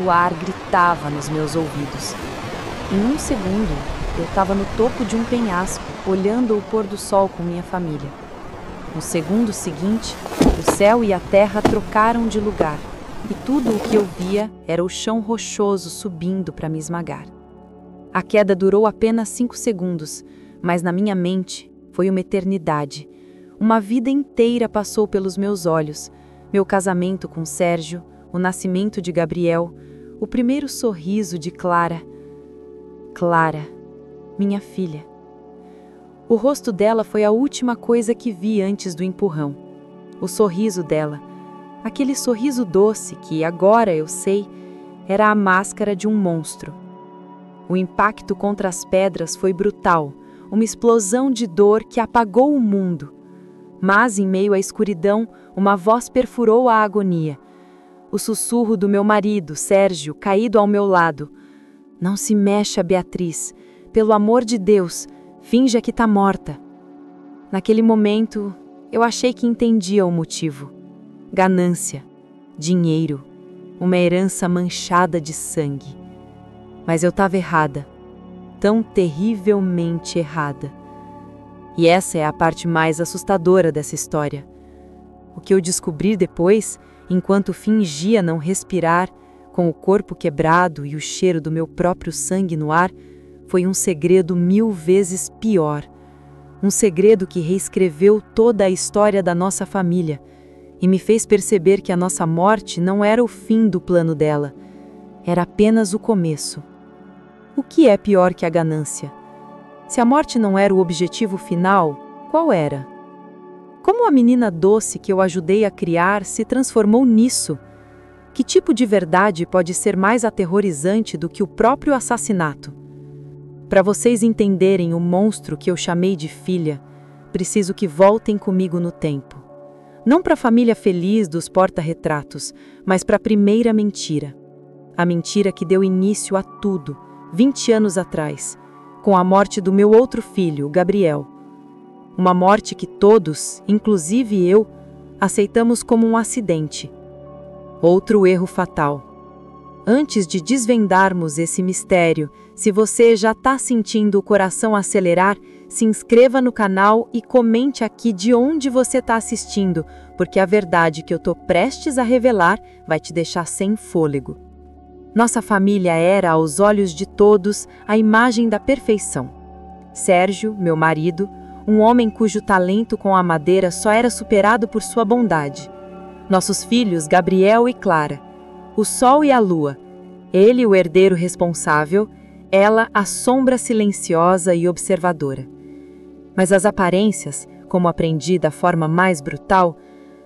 O ar gritava nos meus ouvidos. Em um segundo, eu estava no topo de um penhasco, olhando o pôr do sol com minha família. No segundo seguinte, o céu e a terra trocaram de lugar, e tudo o que eu via era o chão rochoso subindo para me esmagar. A queda durou apenas 5 segundos, mas na minha mente foi uma eternidade. Uma vida inteira passou pelos meus olhos. Meu casamento com Sérgio, o nascimento de Gabriel, o primeiro sorriso de Clara. Clara, minha filha. O rosto dela foi a última coisa que vi antes do empurrão. O sorriso dela, aquele sorriso doce que, agora eu sei, era a máscara de um monstro. O impacto contra as pedras foi brutal, uma explosão de dor que apagou o mundo. Mas, em meio à escuridão, uma voz perfurou a agonia. O sussurro do meu marido, Sérgio, caído ao meu lado. Não se mexa, Beatriz. Pelo amor de Deus, finja que está morta. Naquele momento, eu achei que entendia o motivo. Ganância, dinheiro, uma herança manchada de sangue. Mas eu estava errada, tão terrivelmente errada. E essa é a parte mais assustadora dessa história. O que eu descobri depois, enquanto fingia não respirar, com o corpo quebrado e o cheiro do meu próprio sangue no ar, foi um segredo 1000 vezes pior. Um segredo que reescreveu toda a história da nossa família e me fez perceber que a nossa morte não era o fim do plano dela, era apenas o começo. O que é pior que a ganância? Se a morte não era o objetivo final, qual era? Como a menina doce que eu ajudei a criar se transformou nisso? Que tipo de verdade pode ser mais aterrorizante do que o próprio assassinato? Para vocês entenderem o monstro que eu chamei de filha, preciso que voltem comigo no tempo. Não para a família feliz dos porta-retratos, mas para a primeira mentira. A mentira que deu início a tudo, 20 anos atrás, com a morte do meu outro filho, Gabriel. Uma morte que todos, inclusive eu, aceitamos como um acidente. Outro erro fatal. Antes de desvendarmos esse mistério, se você já está sentindo o coração acelerar, se inscreva no canal e comente aqui de onde você está assistindo, porque a verdade que eu estou prestes a revelar vai te deixar sem fôlego. Nossa família era, aos olhos de todos, a imagem da perfeição. Sérgio, meu marido, um homem cujo talento com a madeira só era superado por sua bondade. Nossos filhos, Gabriel e Clara, o sol e a lua, ele o herdeiro responsável, ela a sombra silenciosa e observadora. Mas as aparências, como aprendi da forma mais brutal,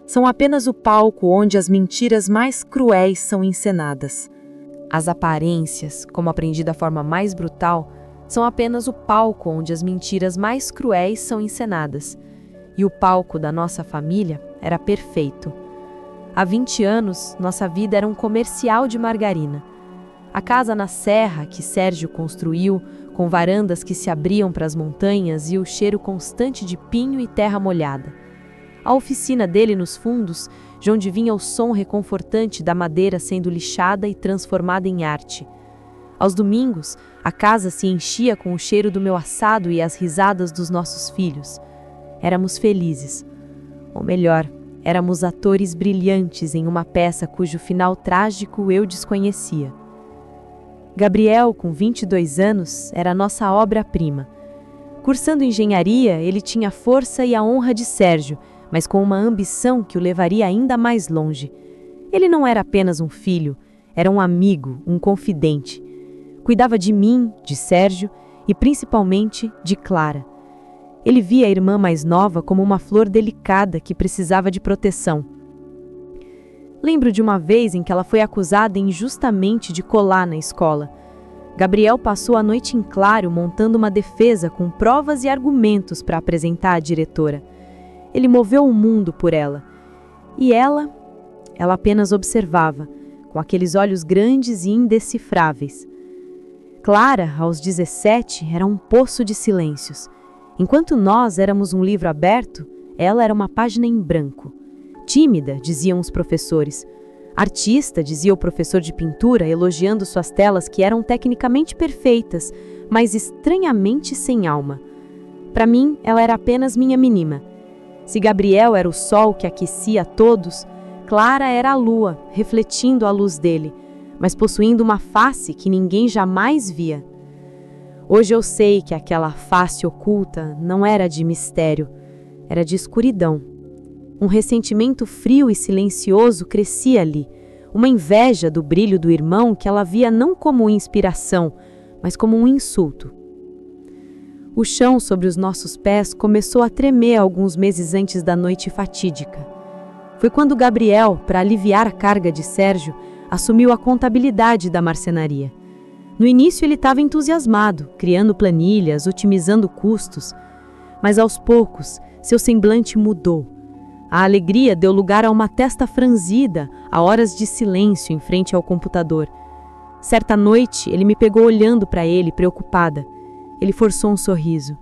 são apenas o palco onde as mentiras mais cruéis são encenadas. As aparências, como aprendi da forma mais brutal, são apenas o palco onde as mentiras mais cruéis são encenadas. E o palco da nossa família era perfeito. Há 20 anos, nossa vida era um comercial de margarina. A casa na serra que Sérgio construiu, com varandas que se abriam para as montanhas e o cheiro constante de pinho e terra molhada. A oficina dele nos fundos, de onde vinha o som reconfortante da madeira sendo lixada e transformada em arte. Aos domingos, a casa se enchia com o cheiro do meu assado e as risadas dos nossos filhos. Éramos felizes. Ou melhor, éramos atores brilhantes em uma peça cujo final trágico eu desconhecia. Gabriel, com 22 anos, era nossa obra-prima. Cursando engenharia, ele tinha a força e a honra de Sérgio, mas com uma ambição que o levaria ainda mais longe. Ele não era apenas um filho, era um amigo, um confidente. Cuidava de mim, de Sérgio e principalmente de Clara. Ele via a irmã mais nova como uma flor delicada que precisava de proteção. Lembro de uma vez em que ela foi acusada injustamente de colar na escola. Gabriel passou a noite em claro montando uma defesa com provas e argumentos para apresentar à diretora. Ele moveu o mundo por ela. E ela apenas observava, com aqueles olhos grandes e indecifráveis. Clara, aos 17, era um poço de silêncios. Enquanto nós éramos um livro aberto, ela era uma página em branco. Tímida, diziam os professores. Artista, dizia o professor de pintura, elogiando suas telas que eram tecnicamente perfeitas, mas estranhamente sem alma. Para mim, ela era apenas minha menina. Se Gabriel era o sol que aquecia a todos, Clara era a lua, refletindo a luz dele, mas possuindo uma face que ninguém jamais via. Hoje eu sei que aquela face oculta não era de mistério, era de escuridão. Um ressentimento frio e silencioso crescia ali, uma inveja do brilho do irmão que ela via não como inspiração, mas como um insulto. O chão sobre os nossos pés começou a tremer alguns meses antes da noite fatídica. Foi quando Gabriel, para aliviar a carga de Sérgio, assumiu a contabilidade da marcenaria. No início ele estava entusiasmado, criando planilhas, otimizando custos, mas aos poucos seu semblante mudou. A alegria deu lugar a uma testa franzida, a horas de silêncio em frente ao computador. Certa noite, ele me pegou olhando para ele, preocupada. Ele forçou um sorriso.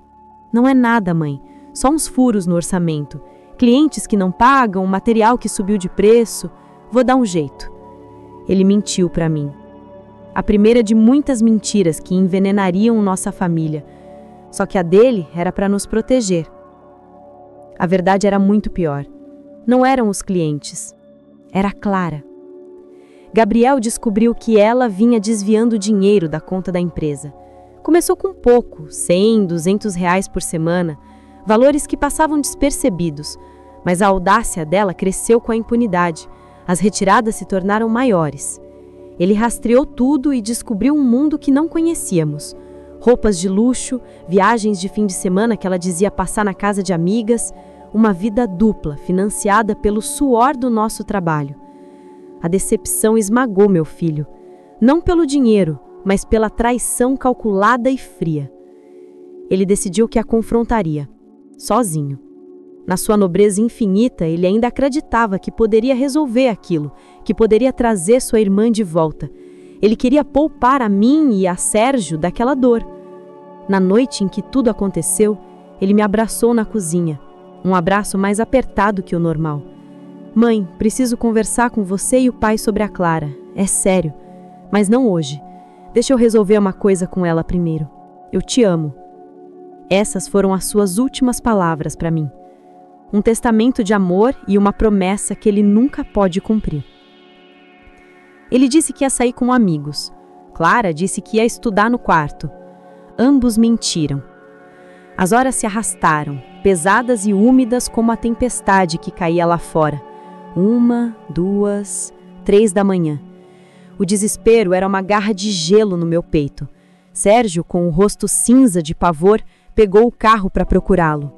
Não é nada, mãe. Só uns furos no orçamento. Clientes que não pagam, material que subiu de preço. Vou dar um jeito. Ele mentiu para mim. A primeira de muitas mentiras que envenenariam nossa família. Só que a dele era para nos proteger. A verdade era muito pior. Não eram os clientes. Era Clara. Gabriel descobriu que ela vinha desviando dinheiro da conta da empresa. Começou com pouco, 100, 200 reais por semana, valores que passavam despercebidos, mas a audácia dela cresceu com a impunidade. As retiradas se tornaram maiores. Ele rastreou tudo e descobriu um mundo que não conhecíamos. Roupas de luxo, viagens de fim de semana que ela dizia passar na casa de amigas, uma vida dupla, financiada pelo suor do nosso trabalho. A decepção esmagou meu filho, não pelo dinheiro, mas pela traição calculada e fria. Ele decidiu que a confrontaria, sozinho. Na sua nobreza infinita, ele ainda acreditava que poderia resolver aquilo, que poderia trazer sua irmã de volta. Ele queria poupar a mim e a Sérgio daquela dor. Na noite em que tudo aconteceu, ele me abraçou na cozinha, um abraço mais apertado que o normal. Mãe, preciso conversar com você e o pai sobre a Clara. É sério, mas não hoje. Deixa eu resolver uma coisa com ela primeiro. Eu te amo. Essas foram as suas últimas palavras para mim. Um testamento de amor e uma promessa que ele nunca pode cumprir. Ele disse que ia sair com amigos. Clara disse que ia estudar no quarto. Ambos mentiram. As horas se arrastaram, pesadas e úmidas como a tempestade que caía lá fora. 1, 2, 3 da manhã. O desespero era uma garra de gelo no meu peito. Sérgio, com o rosto cinza de pavor, pegou o carro para procurá-lo.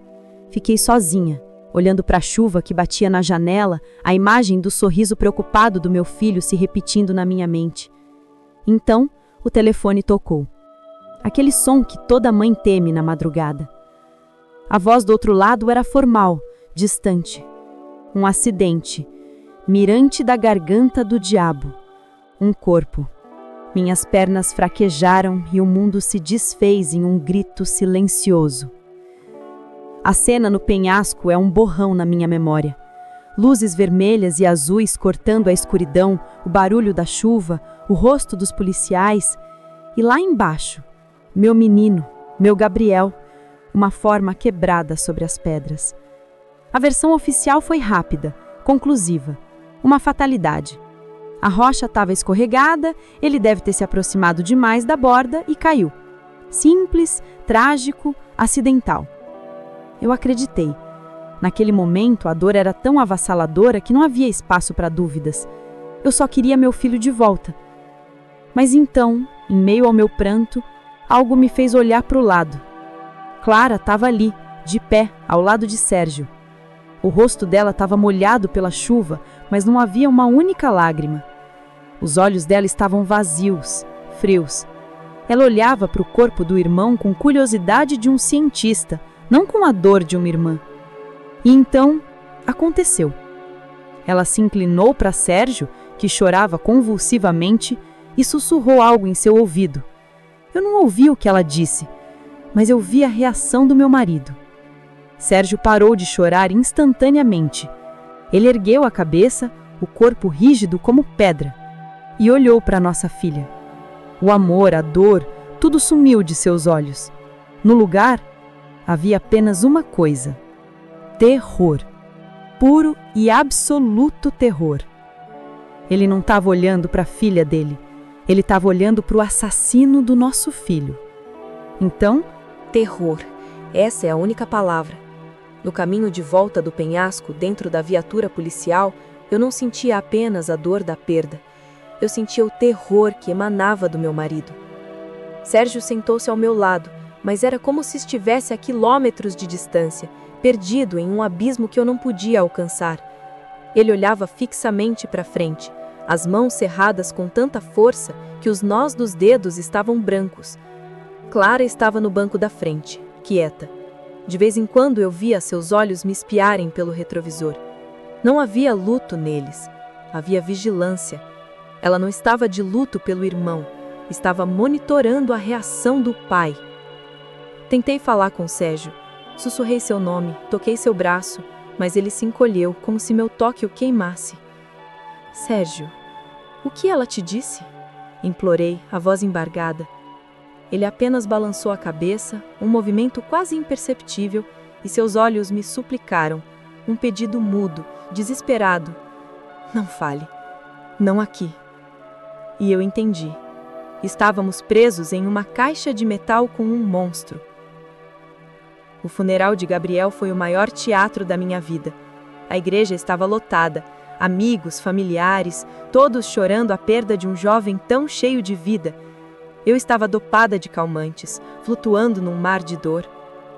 Fiquei sozinha, olhando para a chuva que batia na janela, a imagem do sorriso preocupado do meu filho se repetindo na minha mente. Então, o telefone tocou. Aquele som que toda mãe teme na madrugada. A voz do outro lado era formal, distante. Um acidente, mirante da garganta do diabo. Um corpo. Minhas pernas fraquejaram e o mundo se desfez em um grito silencioso. A cena no penhasco é um borrão na minha memória. Luzes vermelhas e azuis cortando a escuridão, o barulho da chuva, o rosto dos policiais. E lá embaixo, meu menino, meu Gabriel, uma forma quebrada sobre as pedras. A versão oficial foi rápida, conclusiva. Uma fatalidade. A rocha estava escorregada, ele deve ter se aproximado demais da borda e caiu. Simples, trágico, acidental. Eu acreditei. Naquele momento, a dor era tão avassaladora que não havia espaço para dúvidas. Eu só queria meu filho de volta. Mas então, em meio ao meu pranto, algo me fez olhar para o lado. Clara estava ali, de pé, ao lado de Sérgio. O rosto dela estava molhado pela chuva, mas não havia uma única lágrima. Os olhos dela estavam vazios, frios. Ela olhava para o corpo do irmão com curiosidade de um cientista, não com a dor de uma irmã. E então, aconteceu. Ela se inclinou para Sérgio, que chorava convulsivamente, e sussurrou algo em seu ouvido. Eu não ouvi o que ela disse, mas eu vi a reação do meu marido. Sérgio parou de chorar instantaneamente. Ele ergueu a cabeça, o corpo rígido como pedra, e olhou para nossa filha. O amor, a dor, tudo sumiu de seus olhos. No lugar, havia apenas uma coisa: terror. Puro e absoluto terror. Ele não estava olhando para a filha dele, ele estava olhando para o assassino do nosso filho. Então, terror. Essa é a única palavra. No caminho de volta do penhasco, dentro da viatura policial, eu não sentia apenas a dor da perda. Eu sentia o terror que emanava do meu marido. Sérgio sentou-se ao meu lado, mas era como se estivesse a quilômetros de distância, perdido em um abismo que eu não podia alcançar. Ele olhava fixamente para frente, as mãos cerradas com tanta força que os nós dos dedos estavam brancos. Clara estava no banco da frente, quieta. De vez em quando eu via seus olhos me espiarem pelo retrovisor. Não havia luto neles, havia vigilância. Ela não estava de luto pelo irmão, estava monitorando a reação do pai. Tentei falar com Sérgio. Sussurrei seu nome, toquei seu braço, mas ele se encolheu, como se meu toque o queimasse. Sérgio, o que ela te disse? Implorei, a voz embargada. Ele apenas balançou a cabeça, um movimento quase imperceptível, e seus olhos me suplicaram, um pedido mudo, desesperado. Não fale. Não aqui. E eu entendi. Estávamos presos em uma caixa de metal com um monstro. O funeral de Gabriel foi o maior teatro da minha vida. A igreja estava lotada, amigos, familiares, todos chorando a perda de um jovem tão cheio de vida. Eu estava dopada de calmantes, flutuando num mar de dor.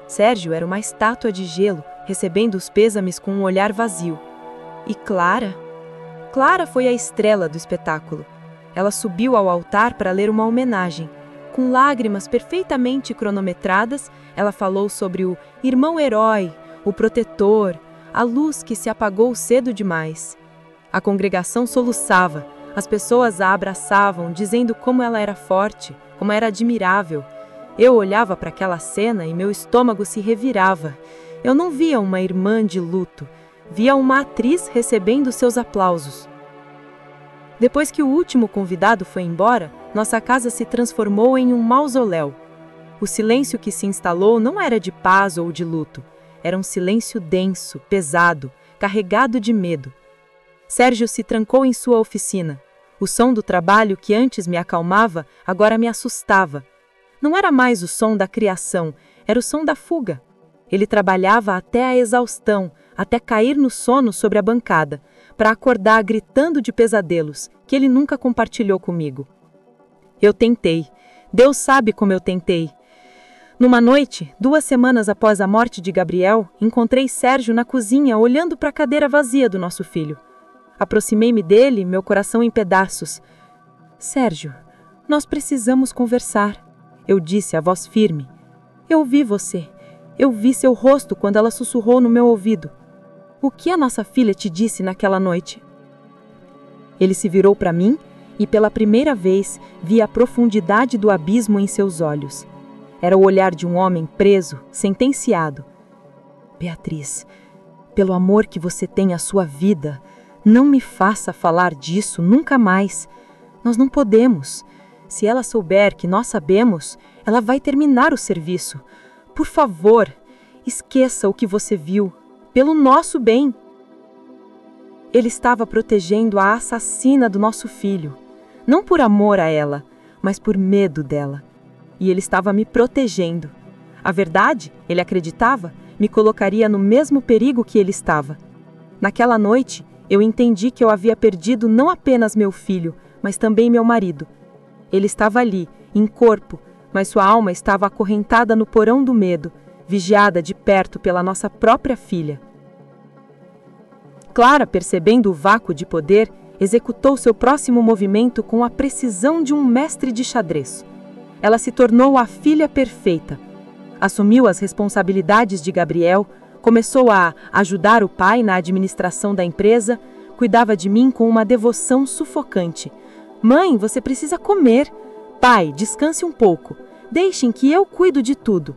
Sérgio era uma estátua de gelo, recebendo os pêsames com um olhar vazio. E Clara? Clara foi a estrela do espetáculo. Ela subiu ao altar para ler uma homenagem. Com lágrimas perfeitamente cronometradas, ela falou sobre o irmão herói, o protetor, a luz que se apagou cedo demais. A congregação soluçava, as pessoas a abraçavam, dizendo como ela era forte, como era admirável. Eu olhava para aquela cena e meu estômago se revirava. Eu não via uma irmã de luto, via uma atriz recebendo seus aplausos. Depois que o último convidado foi embora, nossa casa se transformou em um mausoléu. O silêncio que se instalou não era de paz ou de luto. Era um silêncio denso, pesado, carregado de medo. Sérgio se trancou em sua oficina. O som do trabalho que antes me acalmava, agora me assustava. Não era mais o som da criação, era o som da fuga. Ele trabalhava até a exaustão, até cair no sono sobre a bancada, para acordar gritando de pesadelos, que ele nunca compartilhou comigo. Eu tentei. Deus sabe como eu tentei. Numa noite, 2 semanas após a morte de Gabriel, encontrei Sérgio na cozinha olhando para a cadeira vazia do nosso filho. Aproximei-me dele, meu coração em pedaços. Sérgio, nós precisamos conversar, eu disse, a voz firme. Eu vi você. Eu vi seu rosto quando ela sussurrou no meu ouvido. O que a nossa filha te disse naquela noite? Ele se virou para mim e pela primeira vez vi a profundidade do abismo em seus olhos. Era o olhar de um homem preso, sentenciado. Beatriz, pelo amor que você tem à sua vida, não me faça falar disso nunca mais. Nós não podemos. Se ela souber que nós sabemos, ela vai terminar o serviço. Por favor, esqueça o que você viu, pelo nosso bem. Ele estava protegendo a assassina do nosso filho, não por amor a ela, mas por medo dela. E ele estava me protegendo. A verdade, ele acreditava, me colocaria no mesmo perigo que ele estava. Naquela noite, eu entendi que eu havia perdido não apenas meu filho, mas também meu marido. Ele estava ali, em corpo, mas sua alma estava acorrentada no porão do medo, vigiada de perto pela nossa própria filha. Clara, percebendo o vácuo de poder, executou seu próximo movimento com a precisão de um mestre de xadrez. Ela se tornou a filha perfeita. Assumiu as responsabilidades de Gabriel, começou a ajudar o pai na administração da empresa, cuidava de mim com uma devoção sufocante. Mãe, você precisa comer. Pai, descanse um pouco. Deixem que eu cuido de tudo.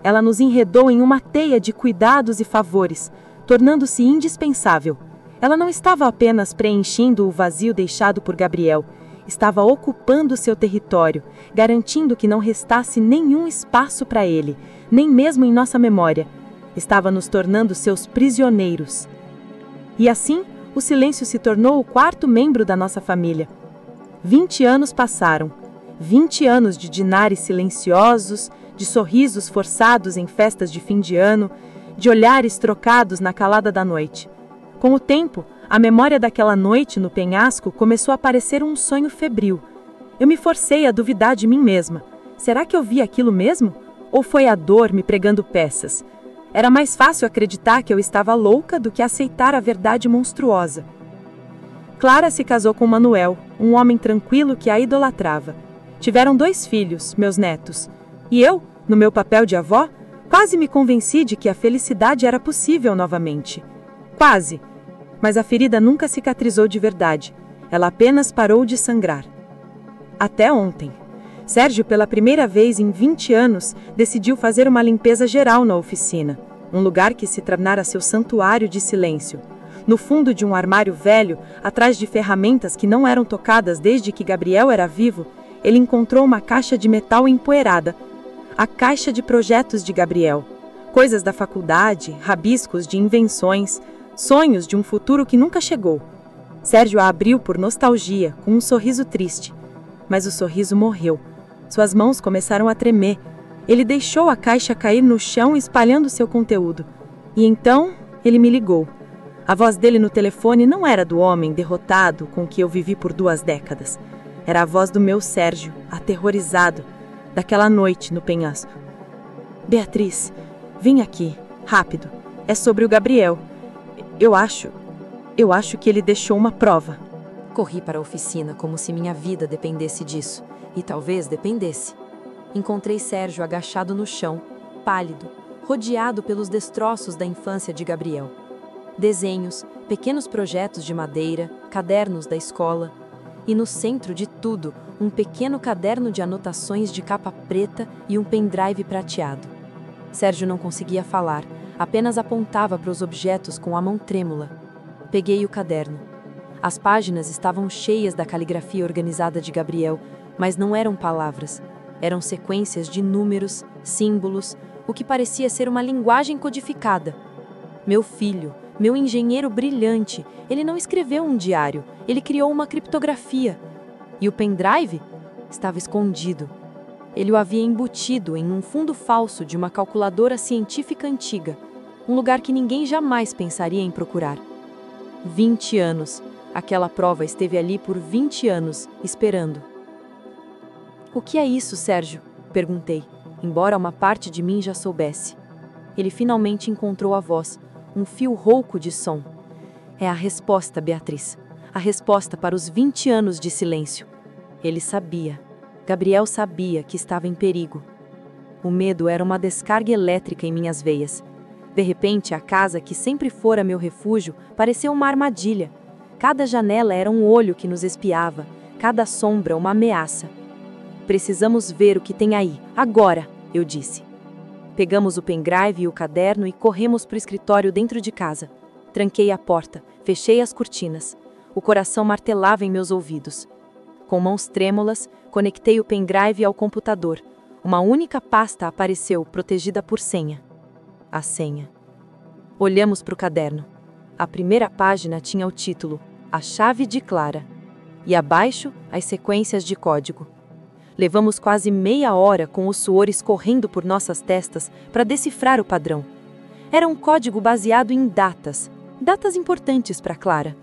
Ela nos enredou em uma teia de cuidados e favores, tornando-se indispensável. Ela não estava apenas preenchendo o vazio deixado por Gabriel, estava ocupando seu território, garantindo que não restasse nenhum espaço para ele, nem mesmo em nossa memória. Estava nos tornando seus prisioneiros. E assim, o silêncio se tornou o quarto membro da nossa família. 20 anos passaram. 20 anos de dinares silenciosos, de sorrisos forçados em festas de fim de ano, de olhares trocados na calada da noite. Com o tempo, a memória daquela noite no penhasco começou a parecer um sonho febril. Eu me forcei a duvidar de mim mesma. Será que eu vi aquilo mesmo? Ou foi a dor me pregando peças? Era mais fácil acreditar que eu estava louca do que aceitar a verdade monstruosa. Clara se casou com Manuel, um homem tranquilo que a idolatrava. Tiveram 2 filhos, meus netos. E eu, no meu papel de avó, quase me convenci de que a felicidade era possível novamente. Quase. Mas a ferida nunca cicatrizou de verdade. Ela apenas parou de sangrar. Até ontem. Sérgio, pela primeira vez em 20 anos, decidiu fazer uma limpeza geral na oficina. Um lugar que se tornara seu santuário de silêncio. No fundo de um armário velho, atrás de ferramentas que não eram tocadas desde que Gabriel era vivo, ele encontrou uma caixa de metal empoeirada. A caixa de projetos de Gabriel. Coisas da faculdade, rabiscos de invenções, sonhos de um futuro que nunca chegou. Sérgio a abriu por nostalgia, com um sorriso triste. Mas o sorriso morreu. Suas mãos começaram a tremer. Ele deixou a caixa cair no chão, espalhando seu conteúdo. E então, ele me ligou. A voz dele no telefone não era do homem derrotado com que eu vivi por 2 décadas. Era a voz do meu Sérgio, aterrorizado, daquela noite no penhasco. Beatriz, vem aqui, rápido. É sobre o Gabriel. Eu acho que ele deixou uma prova. Corri para a oficina como se minha vida dependesse disso. E talvez dependesse. Encontrei Sérgio agachado no chão, pálido, rodeado pelos destroços da infância de Gabriel. Desenhos, pequenos projetos de madeira, cadernos da escola. E no centro de tudo, um pequeno caderno de anotações de capa preta e um pendrive prateado. Sérgio não conseguia falar, apenas apontava para os objetos com a mão trêmula. Peguei o caderno. As páginas estavam cheias da caligrafia organizada de Gabriel, mas não eram palavras. Eram sequências de números, símbolos, o que parecia ser uma linguagem codificada. Meu filho, meu engenheiro brilhante, ele não escreveu um diário, ele criou uma criptografia. E o pendrive estava escondido. Ele o havia embutido em um fundo falso de uma calculadora científica antiga, um lugar que ninguém jamais pensaria em procurar. 20 anos. Aquela prova esteve ali por 20 anos, esperando. O que é isso, Sérgio? Perguntei, embora uma parte de mim já soubesse. Ele finalmente encontrou a voz, um fio rouco de som. É a resposta, Beatriz. A resposta para os 20 anos de silêncio. Ele sabia. Gabriel sabia que estava em perigo. O medo era uma descarga elétrica em minhas veias. De repente, a casa que sempre fora meu refúgio pareceu uma armadilha. Cada janela era um olho que nos espiava, cada sombra uma ameaça. Precisamos ver o que tem aí, agora, eu disse. Pegamos o pendrive e o caderno e corremos para o escritório dentro de casa. Tranquei a porta, fechei as cortinas. O coração martelava em meus ouvidos. Com mãos trêmulas, conectei o pendrive ao computador. Uma única pasta apareceu, protegida por senha. A senha. Olhamos para o caderno. A primeira página tinha o título, A Chave de Clara. E abaixo, as sequências de código. Levamos quase meia hora com o suor escorrendo por nossas testas para decifrar o padrão. Era um código baseado em datas importantes para Clara.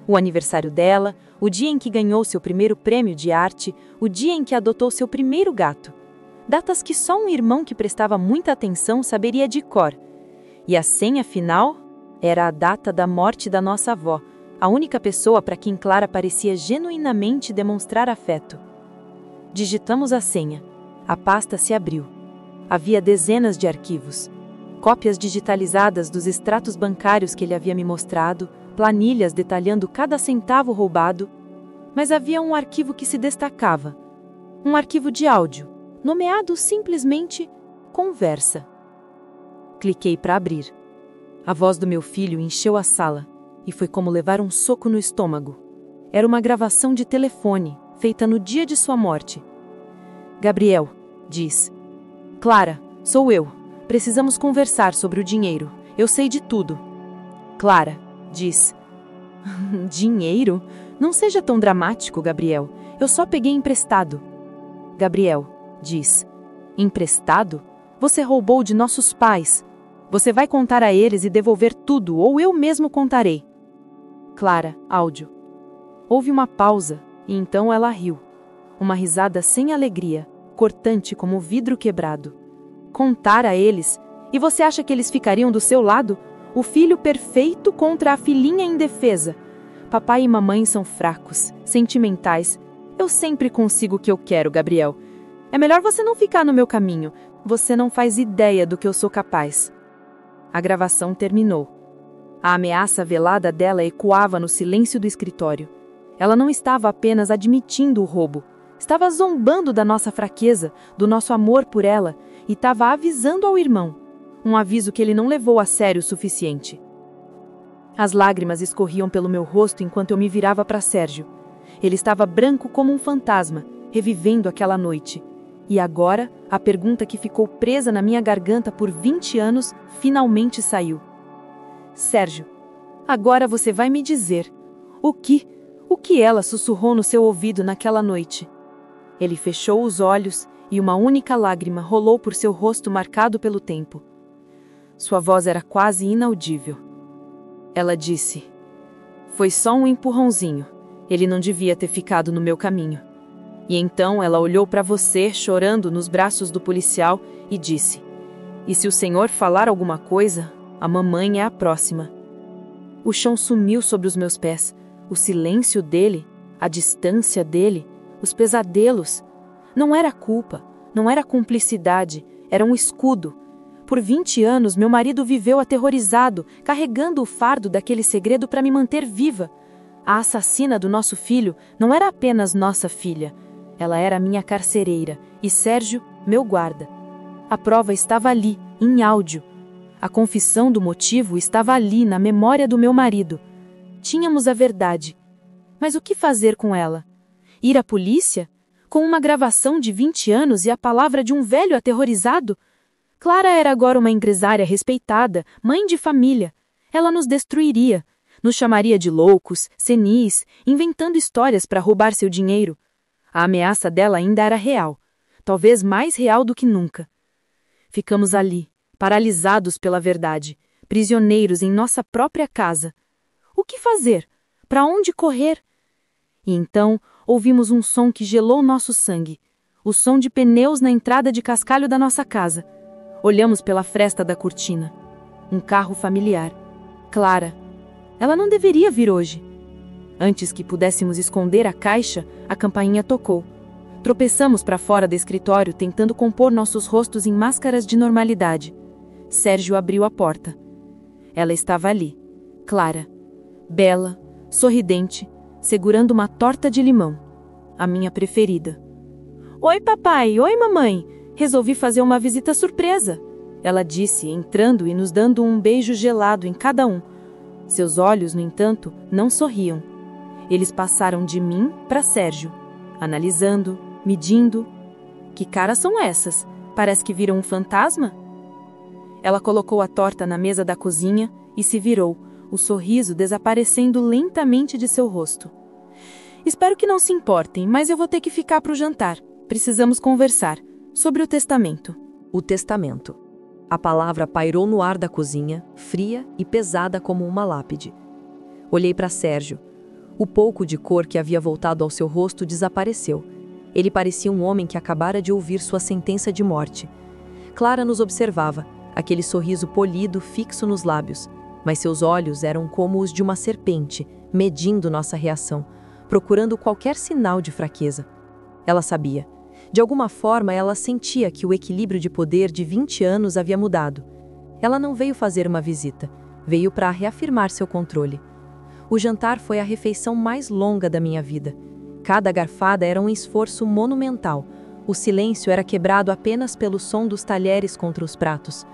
O aniversário dela, o dia em que ganhou seu primeiro prêmio de arte, o dia em que adotou seu primeiro gato. Datas que só um irmão que prestava muita atenção saberia de cor. E a senha final era a data da morte da nossa avó, a única pessoa para quem Clara parecia genuinamente demonstrar afeto. Digitamos a senha. A pasta se abriu. Havia dezenas de arquivos. Cópias digitalizadas dos extratos bancários que ele havia me mostrado, planilhas detalhando cada centavo roubado. Mas havia um arquivo que se destacava. Um arquivo de áudio, nomeado simplesmente Conversa. Cliquei para abrir. A voz do meu filho encheu a sala. e foi como levar um soco no estômago. Era uma gravação de telefone, feita no dia de sua morte. Gabriel, diz. Clara, sou eu. Precisamos conversar sobre o dinheiro. Eu sei de tudo. Clara, diz. Dinheiro? Não seja tão dramático, Gabriel. Eu só peguei emprestado. Gabriel, diz. Emprestado? Você roubou de nossos pais. Você vai contar a eles e devolver tudo, ou eu mesmo contarei. Clara, áudio. Houve uma pausa, e então ela riu. Uma risada sem alegria, cortante como vidro quebrado. Contar a eles? E você acha que eles ficariam do seu lado? O filho perfeito contra a filhinha indefesa. Papai e mamãe são fracos, sentimentais. Eu sempre consigo o que eu quero, Gabriel. É melhor você não ficar no meu caminho. Você não faz ideia do que eu sou capaz. A gravação terminou. A ameaça velada dela ecoava no silêncio do escritório. Ela não estava apenas admitindo o roubo. Estava zombando da nossa fraqueza, do nosso amor por ela, e estava avisando ao irmão. Um aviso que ele não levou a sério o suficiente. As lágrimas escorriam pelo meu rosto enquanto eu me virava para Sérgio. Ele estava branco como um fantasma, revivendo aquela noite. E agora, a pergunta que ficou presa na minha garganta por 20 anos finalmente saiu. Sérgio, agora você vai me dizer o que ela sussurrou no seu ouvido naquela noite? Ele fechou os olhos e uma única lágrima rolou por seu rosto marcado pelo tempo. Sua voz era quase inaudível. Ela disse: foi só um empurrãozinho. Ele não devia ter ficado no meu caminho. E então ela olhou para você, chorando nos braços do policial, e disse: e se o senhor falar alguma coisa, a mamãe é a próxima. O chão sumiu sobre os meus pés. O silêncio dele, a distância dele, os pesadelos. Não era culpa, não era cumplicidade, era um escudo. Por 20 anos, meu marido viveu aterrorizado, carregando o fardo daquele segredo para me manter viva. A assassina do nosso filho não era apenas nossa filha. Ela era minha carcereira e Sérgio, meu guarda. A prova estava ali, em áudio. A confissão do motivo estava ali, na memória do meu marido. Tínhamos a verdade. Mas o que fazer com ela? Ir à polícia? Com uma gravação de 20 anos e a palavra de um velho aterrorizado? Clara era agora uma empresária respeitada, mãe de família. Ela nos destruiria. Nos chamaria de loucos, senis, inventando histórias para roubar seu dinheiro. A ameaça dela ainda era real. Talvez mais real do que nunca. Ficamos ali, paralisados pela verdade, prisioneiros em nossa própria casa. O que fazer? Para onde correr? E então ouvimos um som que gelou nosso sangue. O som de pneus na entrada de cascalho da nossa casa. Olhamos pela fresta da cortina. Um carro familiar. Clara. Ela não deveria vir hoje. Antes que pudéssemos esconder a caixa, a campainha tocou. Tropeçamos para fora do escritório, tentando compor nossos rostos em máscaras de normalidade. Sérgio abriu a porta. Ela estava ali. Clara. Bela, sorridente, segurando uma torta de limão. A minha preferida. Oi, papai. Oi, mamãe. Resolvi fazer uma visita surpresa. Ela disse, entrando e nos dando um beijo gelado em cada um. Seus olhos, no entanto, não sorriam. Eles passaram de mim para Sérgio, analisando, medindo. Que caras são essas? Parece que viram um fantasma? Ela colocou a torta na mesa da cozinha e se virou, o sorriso desaparecendo lentamente de seu rosto. Espero que não se importem, mas eu vou ter que ficar para o jantar. Precisamos conversar sobre o testamento. O testamento. A palavra pairou no ar da cozinha, fria e pesada como uma lápide. Olhei para Sérgio. O pouco de cor que havia voltado ao seu rosto desapareceu. Ele parecia um homem que acabara de ouvir sua sentença de morte. Clara nos observava, aquele sorriso polido fixo nos lábios, mas seus olhos eram como os de uma serpente, medindo nossa reação, procurando qualquer sinal de fraqueza. Ela sabia. De alguma forma, ela sentia que o equilíbrio de poder de 20 anos havia mudado. Ela não veio fazer uma visita, veio para reafirmar seu controle. O jantar foi a refeição mais longa da minha vida. Cada garfada era um esforço monumental. O silêncio era quebrado apenas pelo som dos talheres contra os pratos.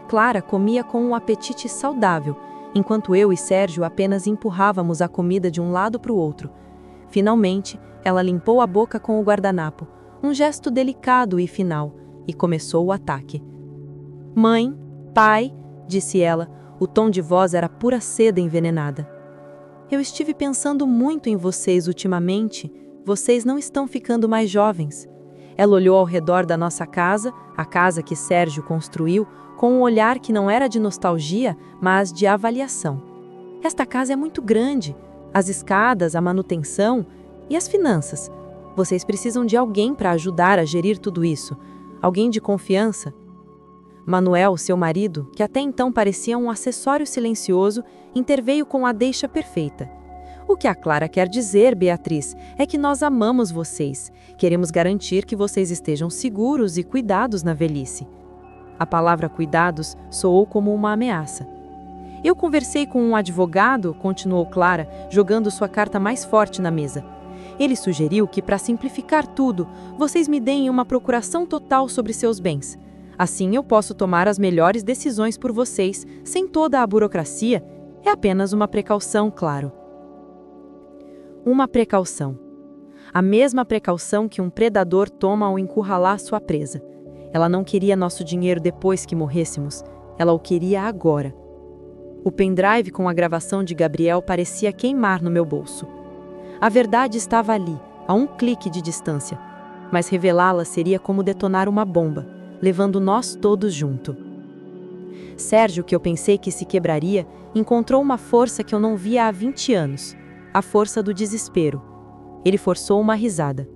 Clara comia com um apetite saudável, enquanto eu e Sérgio apenas empurrávamos a comida de um lado para o outro. Finalmente, ela limpou a boca com o guardanapo, um gesto delicado e final, e começou o ataque. Mãe, pai, disse ela, o tom de voz era pura seda envenenada. Eu estive pensando muito em vocês ultimamente, vocês não estão ficando mais jovens. Ela olhou ao redor da nossa casa, a casa que Sérgio construiu, com um olhar que não era de nostalgia, mas de avaliação. Esta casa é muito grande, as escadas, a manutenção e as finanças. Vocês precisam de alguém para ajudar a gerir tudo isso, alguém de confiança. Manuel, seu marido, que até então parecia um acessório silencioso, interveio com a deixa perfeita. O que a Clara quer dizer, Beatriz, é que nós amamos vocês. Queremos garantir que vocês estejam seguros e cuidados na velhice. A palavra cuidados soou como uma ameaça. Eu conversei com um advogado, continuou Clara, jogando sua carta mais forte na mesa. Ele sugeriu que, para simplificar tudo, vocês me deem uma procuração total sobre seus bens. Assim eu posso tomar as melhores decisões por vocês, sem toda a burocracia. É apenas uma precaução, claro. Uma precaução. A mesma precaução que um predador toma ao encurralar sua presa. Ela não queria nosso dinheiro depois que morrêssemos. Ela o queria agora. O pendrive com a gravação de Gabriel parecia queimar no meu bolso. A verdade estava ali, a um clique de distância. Mas revelá-la seria como detonar uma bomba, levando nós todos junto. Sérgio, que eu pensei que se quebraria, encontrou uma força que eu não via há 20 anos. A força do desespero. Ele forçou uma risada.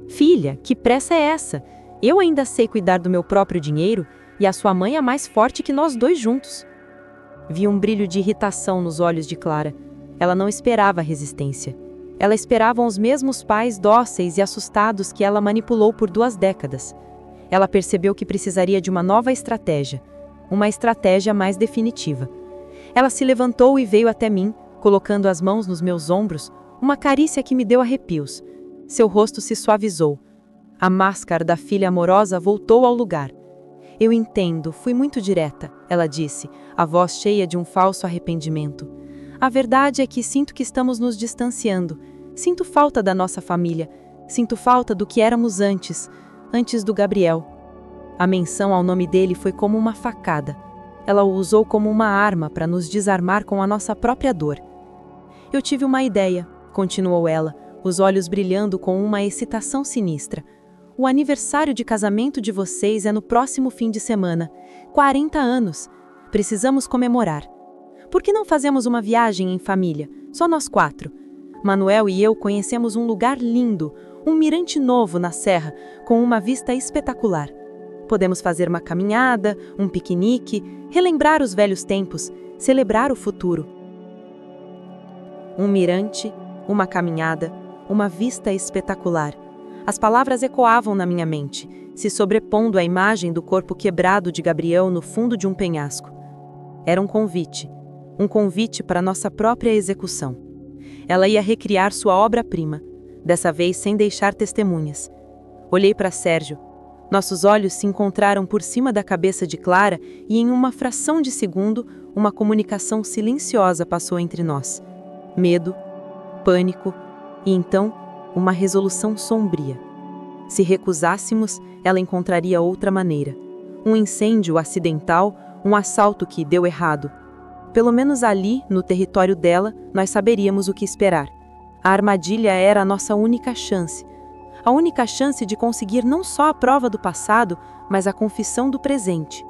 Filha, que pressa é essa? Eu ainda sei cuidar do meu próprio dinheiro e a sua mãe é mais forte que nós dois juntos. Vi um brilho de irritação nos olhos de Clara. Ela não esperava resistência. Ela esperava os mesmos pais dóceis e assustados que ela manipulou por 2 décadas. Ela percebeu que precisaria de uma nova estratégia. Uma estratégia mais definitiva. Ela se levantou e veio até mim, colocando as mãos nos meus ombros, uma carícia que me deu arrepios. Seu rosto se suavizou. A máscara da filha amorosa voltou ao lugar. Eu entendo, fui muito direta, ela disse, a voz cheia de um falso arrependimento. A verdade é que sinto que estamos nos distanciando. Sinto falta da nossa família. Sinto falta do que éramos antes do Gabriel. A menção ao nome dele foi como uma facada. Ela o usou como uma arma para nos desarmar com a nossa própria dor. Eu tive uma ideia, continuou ela, os olhos brilhando com uma excitação sinistra. O aniversário de casamento de vocês é no próximo fim de semana. 40 anos. Precisamos comemorar. Por que não fazemos uma viagem em família? Só nós 4. Manuel e eu conhecemos um lugar lindo, um mirante novo na serra, com uma vista espetacular. Podemos fazer uma caminhada, um piquenique, relembrar os velhos tempos, celebrar o futuro. Um mirante, uma caminhada, uma vista espetacular. As palavras ecoavam na minha mente, se sobrepondo à imagem do corpo quebrado de Gabriel no fundo de um penhasco. Era um convite para nossa própria execução. Ela ia recriar sua obra-prima, dessa vez sem deixar testemunhas. Olhei para Sérgio. Nossos olhos se encontraram por cima da cabeça de Clara e em uma fração de segundo, uma comunicação silenciosa passou entre nós. Medo, pânico e então uma resolução sombria. Se recusássemos, ela encontraria outra maneira. Um incêndio acidental, um assalto que deu errado. Pelo menos ali, no território dela, nós saberíamos o que esperar. A armadilha era a nossa única chance. A única chance de conseguir não só a prova do passado, mas a confissão do presente.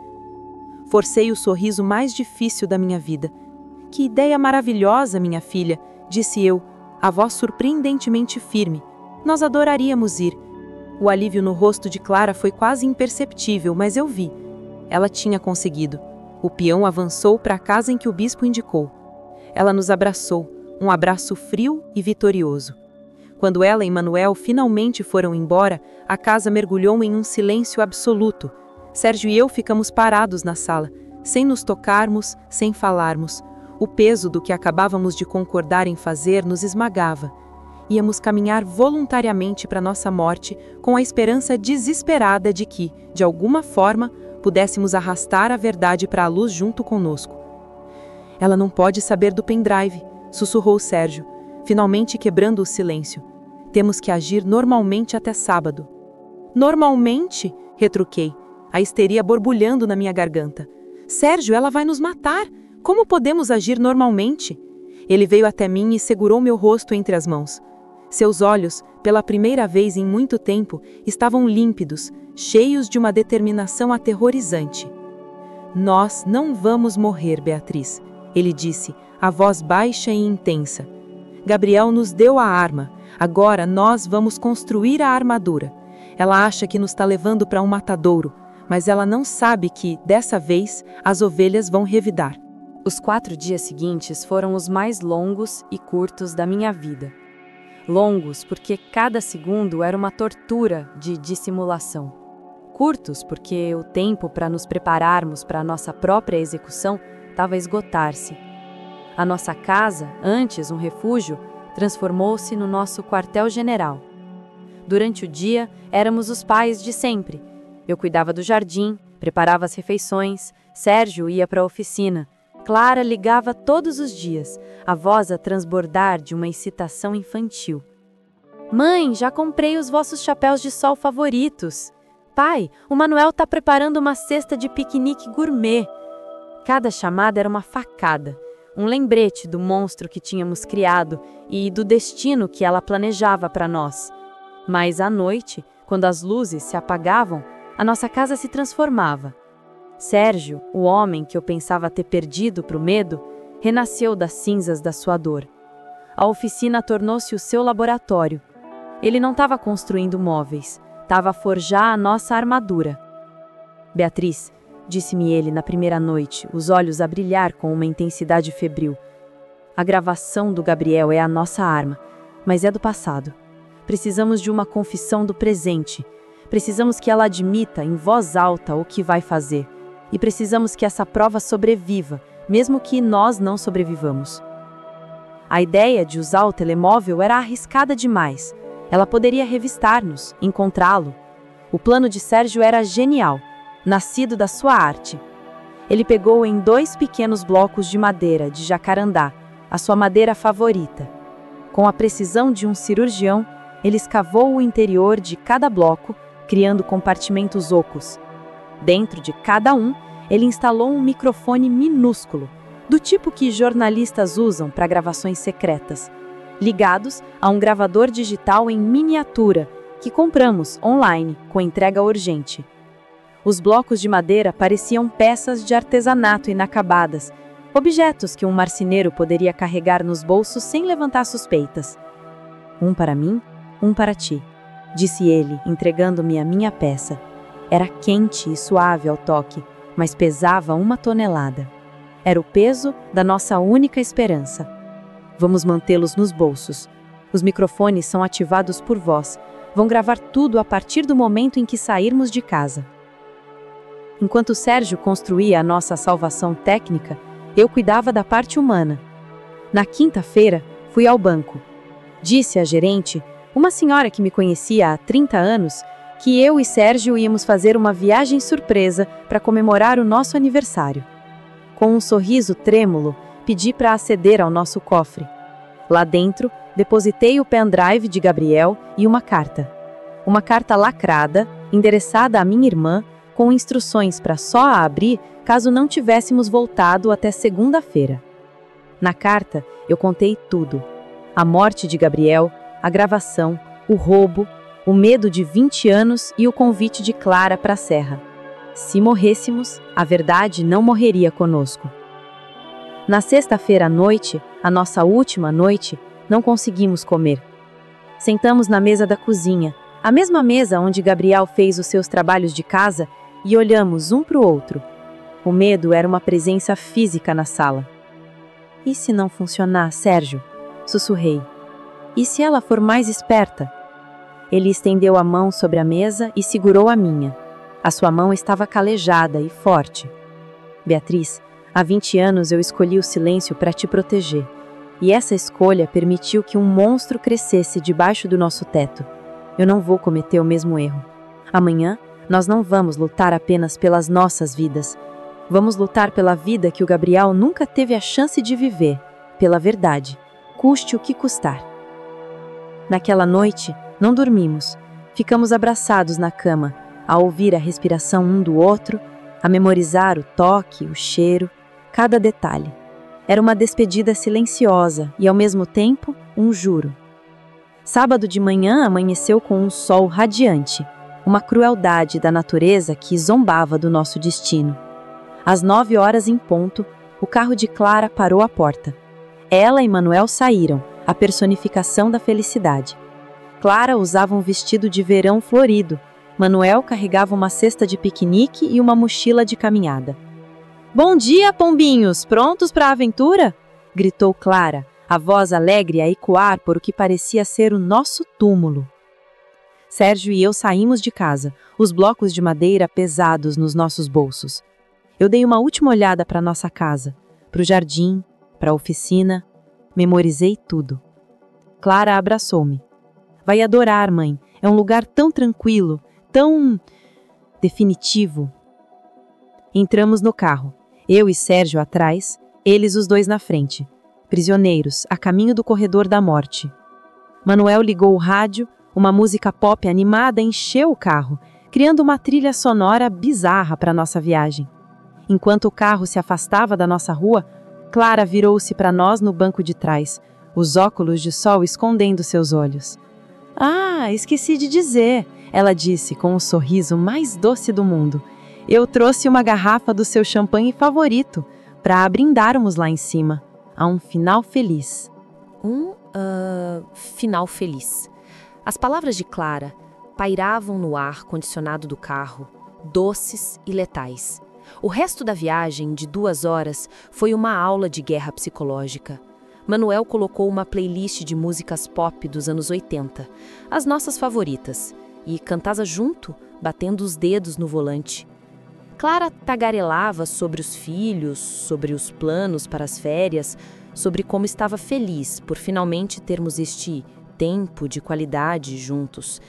Forcei o sorriso mais difícil da minha vida. Que ideia maravilhosa, minha filha, disse eu, a voz surpreendentemente firme. Nós adoraríamos ir. O alívio no rosto de Clara foi quase imperceptível, mas eu vi. Ela tinha conseguido. O peão avançou para a casa em que o bispo indicou. Ela nos abraçou, um abraço frio e vitorioso. Quando ela e Manuel finalmente foram embora, a casa mergulhou em um silêncio absoluto. Sérgio e eu ficamos parados na sala, sem nos tocarmos, sem falarmos. O peso do que acabávamos de concordar em fazer nos esmagava. Íamos caminhar voluntariamente para nossa morte, com a esperança desesperada de que, de alguma forma, pudéssemos arrastar a verdade para a luz junto conosco. Ela não pode saber do pendrive, sussurrou Sérgio, finalmente quebrando o silêncio. Temos que agir normalmente até sábado. Normalmente? Retruquei, a histeria borbulhando na minha garganta. Sérgio, ela vai nos matar! Como podemos agir normalmente? Ele veio até mim e segurou meu rosto entre as mãos. Seus olhos, pela primeira vez em muito tempo, estavam límpidos, cheios de uma determinação aterrorizante. Nós não vamos morrer, Beatriz, ele disse, a voz baixa e intensa. Gabriel nos deu a arma, agora nós vamos construir a armadura. Ela acha que nos está levando para um matadouro, mas ela não sabe que, dessa vez, as ovelhas vão revidar. Os 4 dias seguintes foram os mais longos e curtos da minha vida. Longos porque cada segundo era uma tortura de dissimulação. Curtos porque o tempo para nos prepararmos para a nossa própria execução estava a esgotar-se. A nossa casa, antes um refúgio, transformou-se no nosso quartel-general. Durante o dia, éramos os pais de sempre. Eu cuidava do jardim, preparava as refeições, Sérgio ia para a oficina. Clara ligava todos os dias, a voz a transbordar de uma excitação infantil. Mãe, já comprei os vossos chapéus de sol favoritos. Pai, o Manuel está preparando uma cesta de piquenique gourmet. Cada chamada era uma facada, um lembrete do monstro que tínhamos criado e do destino que ela planejava para nós. Mas à noite, quando as luzes se apagavam, a nossa casa se transformava. Sérgio, o homem que eu pensava ter perdido para o medo, renasceu das cinzas da sua dor. A oficina tornou-se o seu laboratório. Ele não estava construindo móveis, estava a forjar a nossa armadura. Beatriz, disse-me ele na primeira noite, os olhos a brilhar com uma intensidade febril. A gravação do Gabriel é a nossa arma, mas é do passado. Precisamos de uma confissão do presente. Precisamos que ela admita em voz alta o que vai fazer. E precisamos que essa prova sobreviva, mesmo que nós não sobrevivamos. A ideia de usar o telemóvel era arriscada demais. Ela poderia revistar-nos, encontrá-lo. O plano de Sérgio era genial, nascido da sua arte. Ele pegou em 2 pequenos blocos de madeira de jacarandá, a sua madeira favorita. Com a precisão de um cirurgião, ele escavou o interior de cada bloco, criando compartimentos ocos. Dentro de cada um, ele instalou um microfone minúsculo, do tipo que jornalistas usam para gravações secretas, ligados a um gravador digital em miniatura que compramos online com entrega urgente. Os blocos de madeira pareciam peças de artesanato inacabadas, objetos que um marceneiro poderia carregar nos bolsos sem levantar suspeitas. Um para mim, um para ti, disse ele, entregando-me a minha peça. Era quente e suave ao toque, mas pesava 1 tonelada. Era o peso da nossa única esperança. Vamos mantê-los nos bolsos. Os microfones são ativados por voz. Vão gravar tudo a partir do momento em que sairmos de casa. Enquanto Sérgio construía a nossa salvação técnica, eu cuidava da parte humana. Na quinta-feira, fui ao banco. Disse à gerente, uma senhora que me conhecia há 30 anos, que eu e Sérgio íamos fazer uma viagem surpresa para comemorar o nosso aniversário. Com um sorriso trêmulo, pedi para aceder ao nosso cofre. Lá dentro, depositei o pendrive de Gabriel e uma carta. Uma carta lacrada, endereçada à minha irmã, com instruções para só a abrir caso não tivéssemos voltado até segunda-feira. Na carta, eu contei tudo. A morte de Gabriel, a gravação, o roubo, o medo de 20 anos e o convite de Clara para a serra. Se morrêssemos, a verdade não morreria conosco. Na sexta-feira à noite, a nossa última noite, não conseguimos comer. Sentamos na mesa da cozinha, a mesma mesa onde Gabriel fez os seus trabalhos de casa, e olhamos um para o outro. O medo era uma presença física na sala. E se não funcionar, Sérgio? Sussurrei. E se ela for mais esperta? Ele estendeu a mão sobre a mesa e segurou a minha. A sua mão estava calejada e forte. Beatriz, há 20 anos eu escolhi o silêncio para te proteger. E essa escolha permitiu que um monstro crescesse debaixo do nosso teto. Eu não vou cometer o mesmo erro. Amanhã, nós não vamos lutar apenas pelas nossas vidas. Vamos lutar pela vida que o Gabriel nunca teve a chance de viver, pela verdade, custe o que custar. Naquela noite, não dormimos. Ficamos abraçados na cama, a ouvir a respiração um do outro, a memorizar o toque, o cheiro, cada detalhe. Era uma despedida silenciosa e, ao mesmo tempo, um juro. Sábado de manhã amanheceu com um sol radiante, uma crueldade da natureza que zombava do nosso destino. Às 9 horas em ponto, o carro de Clara parou à porta. Ela e Manuel saíram, a personificação da felicidade. Clara usava um vestido de verão florido. Manuel carregava uma cesta de piquenique e uma mochila de caminhada. "Bom dia, pombinhos! Prontos para a aventura?" gritou Clara, a voz alegre a ecoar por o que parecia ser o nosso túmulo. Sérgio e eu saímos de casa, os blocos de madeira pesados nos nossos bolsos. Eu dei uma última olhada para nossa casa, para o jardim, para a oficina, memorizei tudo. Clara abraçou-me. "Vai adorar, mãe. É um lugar tão tranquilo, tão definitivo." Entramos no carro, eu e Sérgio atrás, eles os dois na frente, prisioneiros, a caminho do corredor da morte. Manuel ligou o rádio, uma música pop animada encheu o carro, criando uma trilha sonora bizarra para nossa viagem. Enquanto o carro se afastava da nossa rua, Clara virou-se para nós no banco de trás, os óculos de sol escondendo seus olhos. "Ah, esqueci de dizer", ela disse com o sorriso mais doce do mundo. "Eu trouxe uma garrafa do seu champanhe favorito, para brindarmos lá em cima, a um final feliz." Final feliz. As palavras de Clara pairavam no ar condicionado do carro, doces e letais. O resto da viagem, de 2 horas, foi uma aula de guerra psicológica. Manuel colocou uma playlist de músicas pop dos anos 80, as nossas favoritas, e cantava junto, batendo os dedos no volante. Clara tagarelava sobre os filhos, sobre os planos para as férias, sobre como estava feliz por finalmente termos este tempo de qualidade juntos.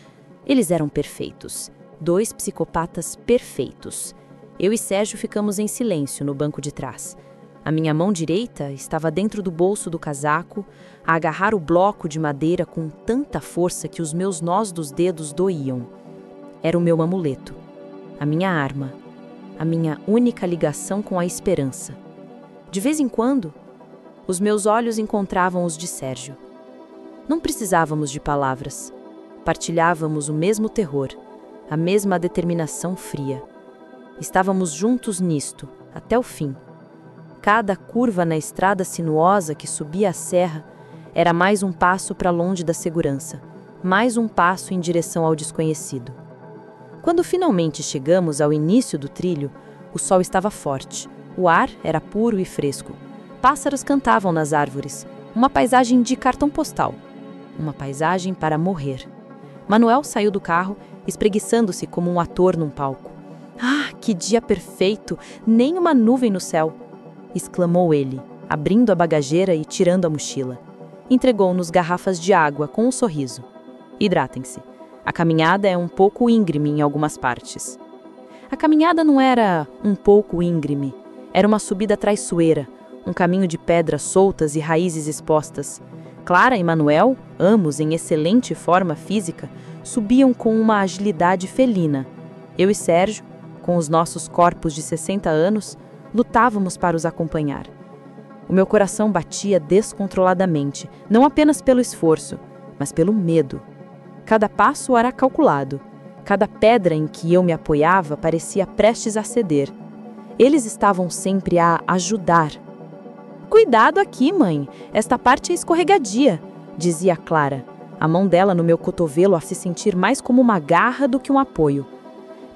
Eles eram perfeitos, 2 psicopatas perfeitos. Eu e Sérgio ficamos em silêncio no banco de trás. A minha mão direita estava dentro do bolso do casaco, a agarrar o bloco de madeira com tanta força que os meus nós dos dedos doíam. Era o meu amuleto, a minha arma, a minha única ligação com a esperança. De vez em quando, os meus olhos encontravam os de Sérgio. Não precisávamos de palavras. Partilhávamos o mesmo terror, a mesma determinação fria. Estávamos juntos nisto, até o fim. Cada curva na estrada sinuosa que subia a serra era mais um passo para longe da segurança, mais um passo em direção ao desconhecido. Quando finalmente chegamos ao início do trilho, o sol estava forte, o ar era puro e fresco. Pássaros cantavam nas árvores, uma paisagem de cartão postal, uma paisagem para morrer. Manuel saiu do carro, espreguiçando-se como um ator num palco. "Ah, que dia perfeito! Nem uma nuvem no céu!" exclamou ele, abrindo a bagageira e tirando a mochila. Entregou-nos garrafas de água com um sorriso. "Hidratem-se. A caminhada é um pouco íngreme em algumas partes." A caminhada não era um pouco íngreme. Era uma subida traiçoeira, um caminho de pedras soltas e raízes expostas. Clara e Manuel, ambos em excelente forma física, subiam com uma agilidade felina. Eu e Sérgio, com os nossos corpos de 60 anos, lutávamos para os acompanhar. O meu coração batia descontroladamente, não apenas pelo esforço, mas pelo medo. Cada passo era calculado. Cada pedra em que eu me apoiava parecia prestes a ceder. Eles estavam sempre a ajudar. "Cuidado aqui, mãe. Esta parte é escorregadia", dizia Clara, a mão dela no meu cotovelo a se sentir mais como uma garra do que um apoio.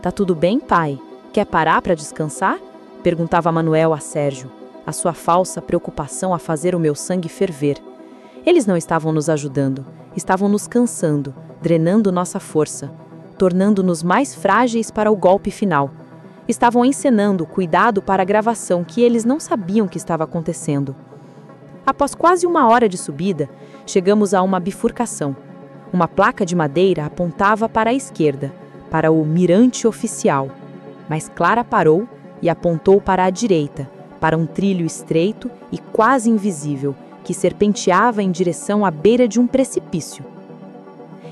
"Tá tudo bem, pai? Quer parar para descansar?" perguntava Manuel a Sérgio, a sua falsa preocupação a fazer o meu sangue ferver. Eles não estavam nos ajudando, estavam nos cansando, drenando nossa força, tornando-nos mais frágeis para o golpe final. Estavam encenando o cuidado para a gravação que eles não sabiam que estava acontecendo. Após quase 1 hora de subida, chegamos a uma bifurcação. Uma placa de madeira apontava para a esquerda, para o mirante oficial. Mas Clara parou, e apontou para a direita, para um trilho estreito e quase invisível, que serpenteava em direção à beira de um precipício.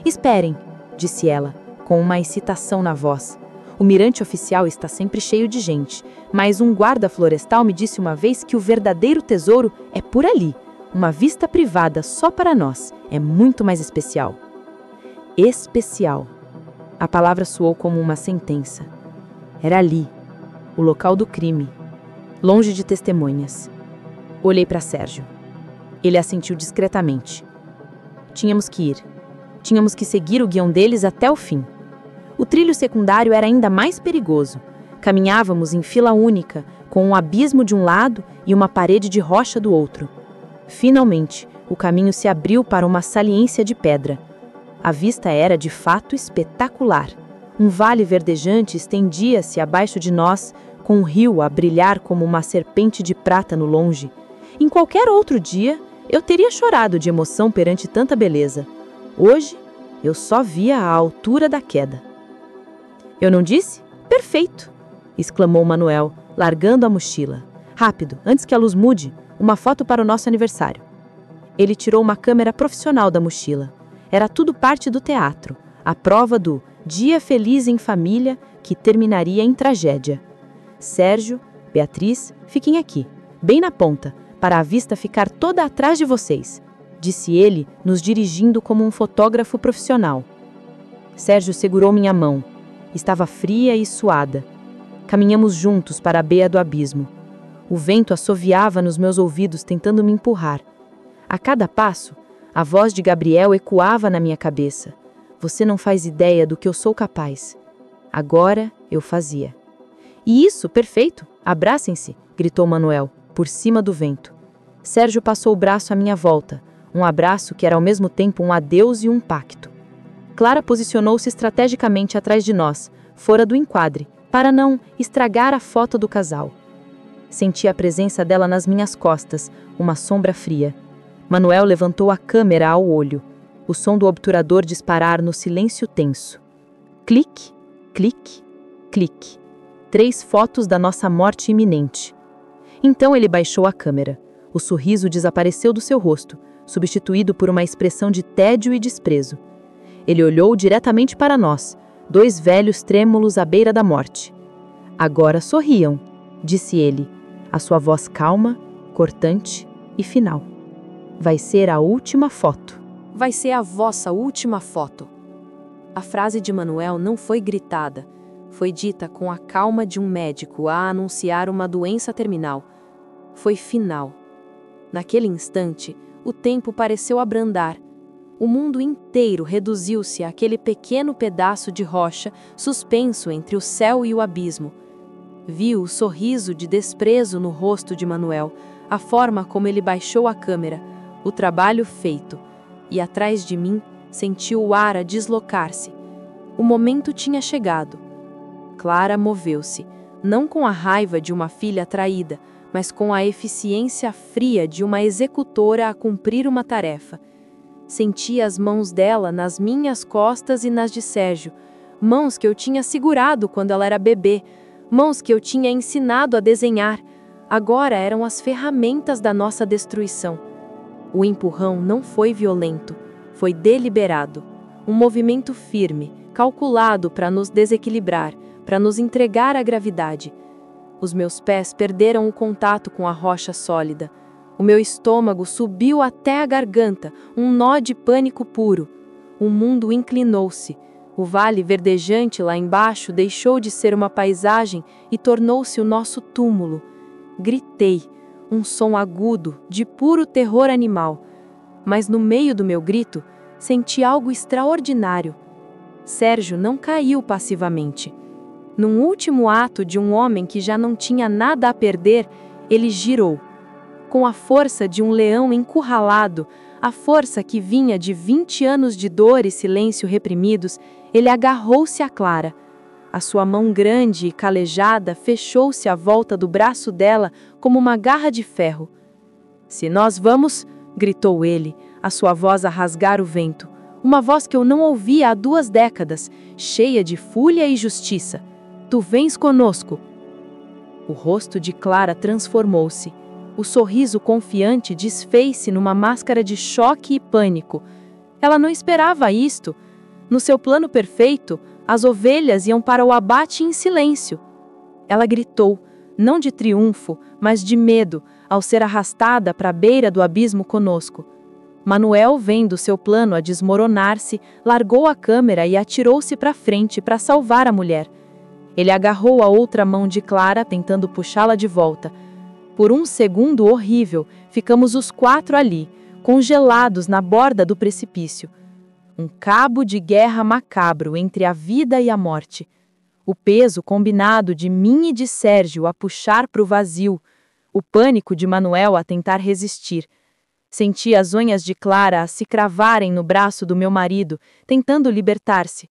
"Esperem", disse ela, com uma excitação na voz. "O mirante oficial está sempre cheio de gente, mas um guarda florestal me disse uma vez que o verdadeiro tesouro é por ali. Uma vista privada só para nós. É muito mais especial." Especial. A palavra soou como uma sentença. Era ali, o local do crime, longe de testemunhas. Olhei para Sérgio. Ele assentiu discretamente. Tínhamos que ir. Tínhamos que seguir o guião deles até o fim. O trilho secundário era ainda mais perigoso. Caminhávamos em fila única, com um abismo de um lado e uma parede de rocha do outro. Finalmente, o caminho se abriu para uma saliência de pedra. A vista era, de fato, espetacular. Um vale verdejante estendia-se abaixo de nós, com um rio a brilhar como uma serpente de prata no longe. Em qualquer outro dia, eu teria chorado de emoção perante tanta beleza. Hoje, eu só via a altura da queda. "Eu não disse? Perfeito!" exclamou Manuel, largando a mochila. "Rápido, antes que a luz mude, uma foto para o nosso aniversário." Ele tirou uma câmera profissional da mochila. Era tudo parte do teatro, a prova do dia feliz em família que terminaria em tragédia. "Sérgio, Beatriz, fiquem aqui, bem na ponta, para a vista ficar toda atrás de vocês", disse ele, nos dirigindo como um fotógrafo profissional. Sérgio segurou minha mão. Estava fria e suada. Caminhamos juntos para a beira do abismo. O vento assoviava nos meus ouvidos, tentando me empurrar. A cada passo, a voz de Gabriel ecoava na minha cabeça. "Você não faz ideia do que eu sou capaz." Agora eu fazia. "E isso, perfeito! Abracem-se!" gritou Manuel, por cima do vento. Sérgio passou o braço à minha volta, um abraço que era ao mesmo tempo um adeus e um pacto. Clara posicionou-se estrategicamente atrás de nós, fora do enquadre, para não estragar a foto do casal. Senti a presença dela nas minhas costas, uma sombra fria. Manuel levantou a câmera ao olho, o som do obturador disparar no silêncio tenso. Clique, clique, clique. 3 fotos da nossa morte iminente. Então ele baixou a câmera. O sorriso desapareceu do seu rosto, substituído por uma expressão de tédio e desprezo. Ele olhou diretamente para nós, 2 velhos trêmulos à beira da morte. "Agora sorriam", disse ele, a sua voz calma, cortante e final. "Vai ser a última foto." Vai ser a vossa última foto. A frase de Manuel não foi gritada. Foi dita com a calma de um médico a anunciar uma doença terminal. Foi final. Naquele instante, o tempo pareceu abrandar. O mundo inteiro reduziu-se àquele pequeno pedaço de rocha suspenso entre o céu e o abismo. Vi o sorriso de desprezo no rosto de Manuel, a forma como ele baixou a câmera, o trabalho feito, e atrás de mim senti o ar a deslocar-se. O momento tinha chegado. Clara moveu-se, não com a raiva de uma filha traída, mas com a eficiência fria de uma executora a cumprir uma tarefa. Senti as mãos dela nas minhas costas e nas de Sérgio, mãos que eu tinha segurado quando ela era bebê, mãos que eu tinha ensinado a desenhar. Agora eram as ferramentas da nossa destruição. O empurrão não foi violento, foi deliberado. Um movimento firme, calculado para nos desequilibrar, para nos entregar à gravidade. Os meus pés perderam o contato com a rocha sólida. O meu estômago subiu até a garganta, um nó de pânico puro. O mundo inclinou-se. O vale verdejante lá embaixo deixou de ser uma paisagem e tornou-se o nosso túmulo. Gritei, um som agudo, de puro terror animal. Mas no meio do meu grito, senti algo extraordinário. Sérgio não caiu passivamente. Num último ato de um homem que já não tinha nada a perder, ele girou. Com a força de um leão encurralado, a força que vinha de 20 anos de dor e silêncio reprimidos, ele agarrou-se a Clara. A sua mão grande e calejada fechou-se à volta do braço dela como uma garra de ferro. "Se nós vamos", gritou ele, a sua voz a rasgar o vento. Uma voz que eu não ouvia há 2 décadas, cheia de fúria e justiça. "Tu vens conosco." O rosto de Clara transformou-se. O sorriso confiante desfez-se numa máscara de choque e pânico. Ela não esperava isto. No seu plano perfeito, as ovelhas iam para o abate em silêncio. Ela gritou, não de triunfo, mas de medo, ao ser arrastada para a beira do abismo conosco. Manuel, vendo seu plano a desmoronar-se, largou a câmera e atirou-se para frente para salvar a mulher. Ele agarrou a outra mão de Clara, tentando puxá-la de volta. Por um segundo horrível, ficamos os 4 ali, congelados na borda do precipício. Um cabo de guerra macabro entre a vida e a morte. O peso combinado de mim e de Sérgio a puxar para o vazio. O pânico de Manuel a tentar resistir. Senti as unhas de Clara a se cravarem no braço do meu marido, tentando libertar-se.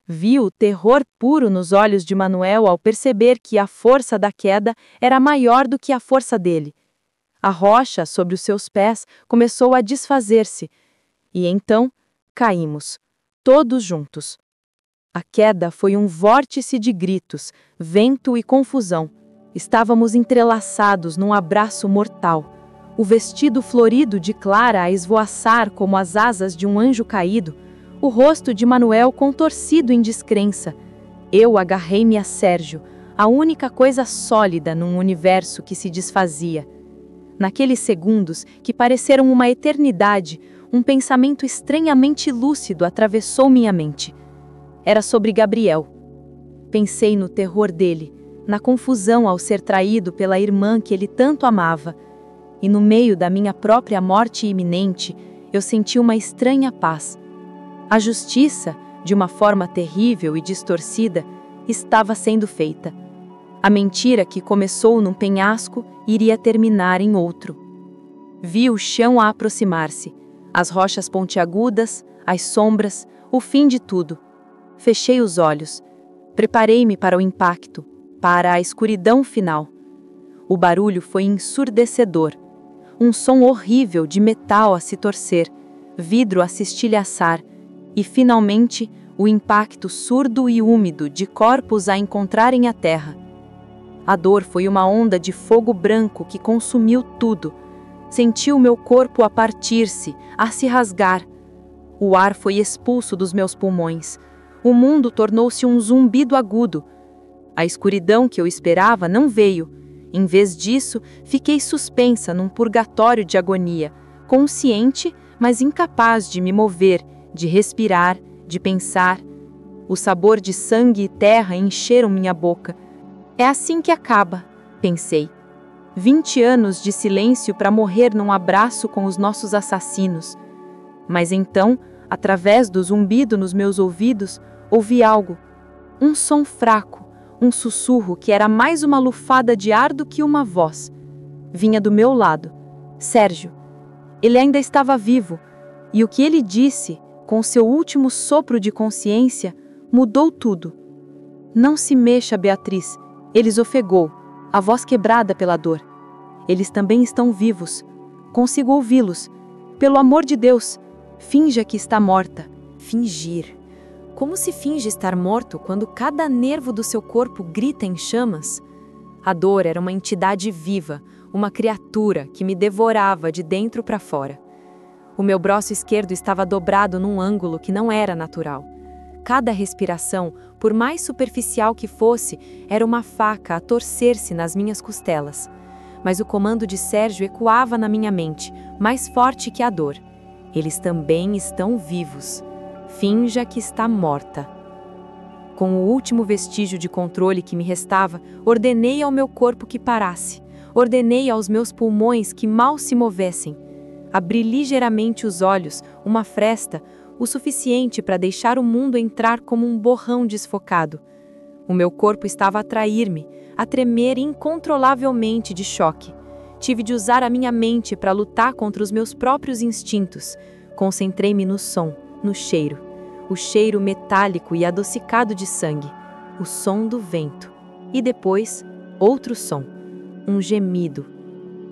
Vi o terror puro nos olhos de Manuel ao perceber que a força da queda era maior do que a força dele. A rocha sobre os seus pés começou a desfazer-se. E então, caímos, todos juntos. A queda foi um vórtice de gritos, vento e confusão. Estávamos entrelaçados num abraço mortal. O vestido florido de Clara a esvoaçar como as asas de um anjo caído, o rosto de Manuel contorcido em descrença. Eu agarrei-me a Sérgio, a única coisa sólida num universo que se desfazia. Naqueles segundos, que pareceram uma eternidade, um pensamento estranhamente lúcido atravessou minha mente. Era sobre Gabriel. Pensei no terror dele, na confusão ao ser traído pela irmã que ele tanto amava. E no meio da minha própria morte iminente, eu senti uma estranha paz. A justiça, de uma forma terrível e distorcida, estava sendo feita. A mentira que começou num penhasco iria terminar em outro. Vi o chão a aproximar-se, as rochas pontiagudas, as sombras, o fim de tudo. Fechei os olhos. Preparei-me para o impacto, para a escuridão final. O barulho foi ensurdecedor. Um som horrível de metal a se torcer, vidro a se estilhaçar, e, finalmente, o impacto surdo e úmido de corpos a encontrarem a terra. A dor foi uma onda de fogo branco que consumiu tudo. Senti o meu corpo a partir-se, a se rasgar. O ar foi expulso dos meus pulmões. O mundo tornou-se um zumbido agudo. A escuridão que eu esperava não veio. Em vez disso, fiquei suspensa num purgatório de agonia, consciente, mas incapaz de me mover, de respirar, de pensar. O sabor de sangue e terra encheram minha boca. É assim que acaba, pensei. 20 anos de silêncio para morrer num abraço com os nossos assassinos. Mas então, através do zumbido nos meus ouvidos, ouvi algo. Um som fraco, um sussurro que era mais uma lufada de ar do que uma voz. Vinha do meu lado. Sérgio. Ele ainda estava vivo, e o que ele disse, com seu último sopro de consciência, mudou tudo. Não se mexa, Beatriz. Ele ofegou, a voz quebrada pela dor. Eles também estão vivos. Consigo ouvi-los. Pelo amor de Deus, finja que está morta. Fingir. Como se finge estar morto quando cada nervo do seu corpo grita em chamas? A dor era uma entidade viva, uma criatura que me devorava de dentro para fora. O meu braço esquerdo estava dobrado num ângulo que não era natural. Cada respiração, por mais superficial que fosse, era uma faca a torcer-se nas minhas costelas. Mas o comando de Sérgio ecoava na minha mente, mais forte que a dor. Eles também estão vivos. Finja que está morta. Com o último vestígio de controle que me restava, ordenei ao meu corpo que parasse. Ordenei aos meus pulmões que mal se movessem. Abri ligeiramente os olhos, uma fresta, o suficiente para deixar o mundo entrar como um borrão desfocado. O meu corpo estava a trair-me, a tremer incontrolavelmente de choque. Tive de usar a minha mente para lutar contra os meus próprios instintos. Concentrei-me no som, no cheiro. O cheiro metálico e adocicado de sangue. O som do vento. E depois, outro som. Um gemido.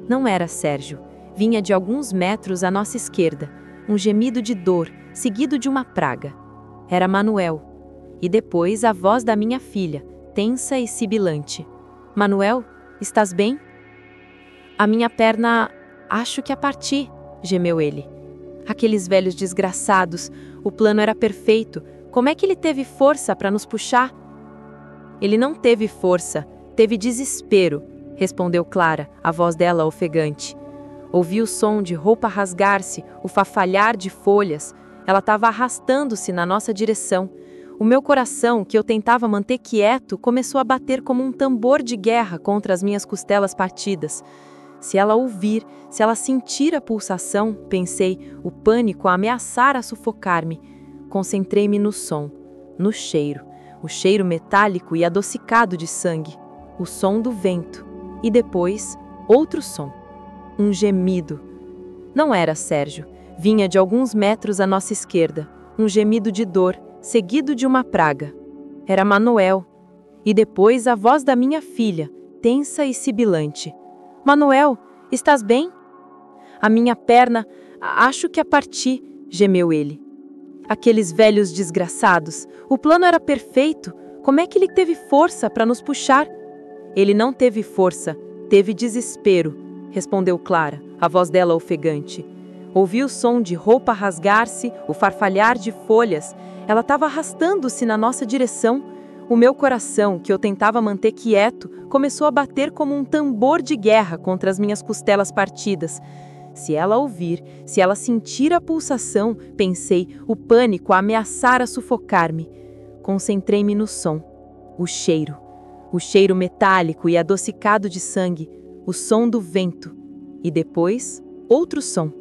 Não era Sérgio. Vinha de alguns metros à nossa esquerda. Um gemido de dor, seguido de uma praga. Era Manuel. E depois a voz da minha filha, tensa e sibilante. Manuel, estás bem? A minha perna, acho que a parti, gemeu ele. Aqueles velhos desgraçados, o plano era perfeito. Como é que ele teve força para nos puxar? Ele não teve força, teve desespero, respondeu Clara, a voz dela ofegante. Ouvi o som de roupa rasgar-se, o fafalhar de folhas. Ela estava arrastando-se na nossa direção. O meu coração, que eu tentava manter quieto, começou a bater como um tambor de guerra contra as minhas costelas partidas. Se ela ouvir, se ela sentir a pulsação, pensei, o pânico a ameaçar a sufocar-me. Concentrei-me no som, no cheiro, o cheiro metálico e adocicado de sangue, o som do vento, e depois, outro som, um gemido. Não era Sérgio, vinha de alguns metros à nossa esquerda, um gemido de dor, seguido de uma praga. Era Manuel, e depois a voz da minha filha, tensa e sibilante. Manuel, estás bem? A minha perna, acho que a parti, gemeu ele. Aqueles velhos desgraçados, o plano era perfeito. Como é que ele teve força para nos puxar? Ele não teve força, teve desespero, respondeu Clara, a voz dela ofegante. Ouvi o som de roupa rasgar-se, o farfalhar de folhas. Ela estava arrastando-se na nossa direção. O meu coração, que eu tentava manter quieto, começou a bater como um tambor de guerra contra as minhas costelas partidas. Se ela ouvir, se ela sentir a pulsação, pensei, o pânico a ameaçar a sufocar-me. Concentrei-me no som, o cheiro metálico e adocicado de sangue, o som do vento. E depois, outro som,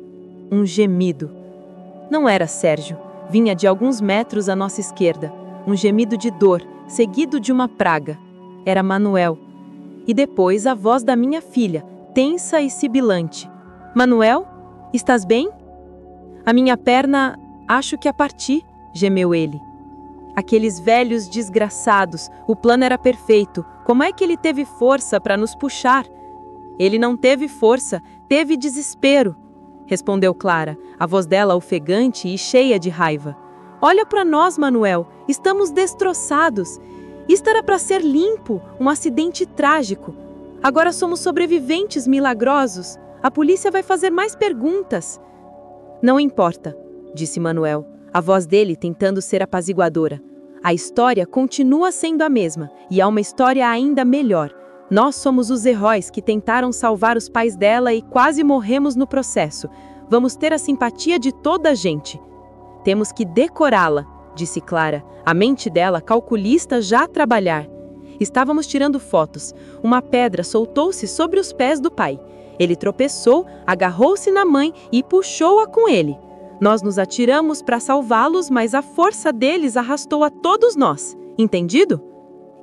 um gemido. Não era Sérgio, vinha de alguns metros à nossa esquerda, um gemido de dor, seguido de uma praga. Era Manuel. E depois a voz da minha filha, tensa e sibilante. Manuel, estás bem? A minha perna, acho que a parti, gemeu ele. Aqueles velhos desgraçados, o plano era perfeito. Como é que ele teve força para nos puxar? Ele não teve força, teve desespero, respondeu Clara, a voz dela ofegante e cheia de raiva. Olha para nós, Manuel, estamos destroçados. Isto era para ser limpo, um acidente trágico. Agora somos sobreviventes milagrosos. A polícia vai fazer mais perguntas. Não importa, disse Manuel, a voz dele tentando ser apaziguadora. A história continua sendo a mesma, e há uma história ainda melhor. Nós somos os heróis que tentaram salvar os pais dela e quase morremos no processo. Vamos ter a simpatia de toda a gente. Temos que decorá-la, disse Clara, a mente dela calculista já a trabalhar. Estávamos tirando fotos. Uma pedra soltou-se sobre os pés do pai. Ele tropeçou, agarrou-se na mãe e puxou-a com ele. Nós nos atiramos para salvá-los, mas a força deles arrastou a todos nós. Entendido?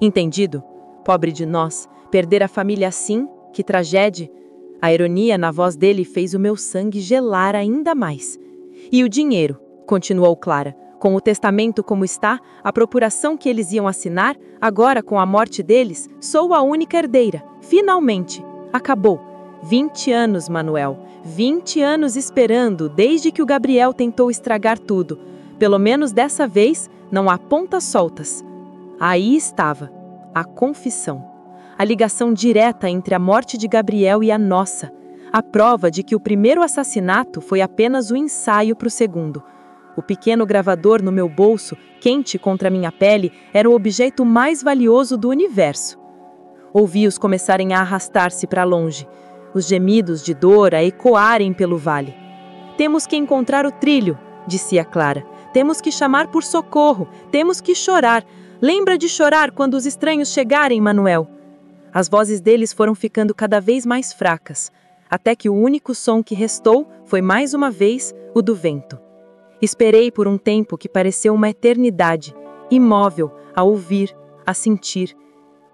Entendido. Pobre de nós, perder a família assim, que tragédia. A ironia na voz dele fez o meu sangue gelar ainda mais. E o dinheiro, continuou Clara, com o testamento como está, a procuração que eles iam assinar, agora com a morte deles, sou a única herdeira. Finalmente. Acabou. 20 anos, Manuel. 20 anos esperando, desde que o Gabriel tentou estragar tudo. Pelo menos dessa vez, não há pontas soltas. Aí estava, a confissão. A ligação direta entre a morte de Gabriel e a nossa. A prova de que o primeiro assassinato foi apenas o ensaio para o segundo. O pequeno gravador no meu bolso, quente contra minha pele, era o objeto mais valioso do universo. Ouvi-os começarem a arrastar-se para longe. Os gemidos de dor a ecoarem pelo vale. Temos que encontrar o trilho, dizia Clara. Temos que chamar por socorro, temos que chorar. Lembra de chorar quando os estranhos chegarem, Manuel. As vozes deles foram ficando cada vez mais fracas, até que o único som que restou foi mais uma vez o do vento. Esperei por um tempo que pareceu uma eternidade, imóvel, a ouvir, a sentir.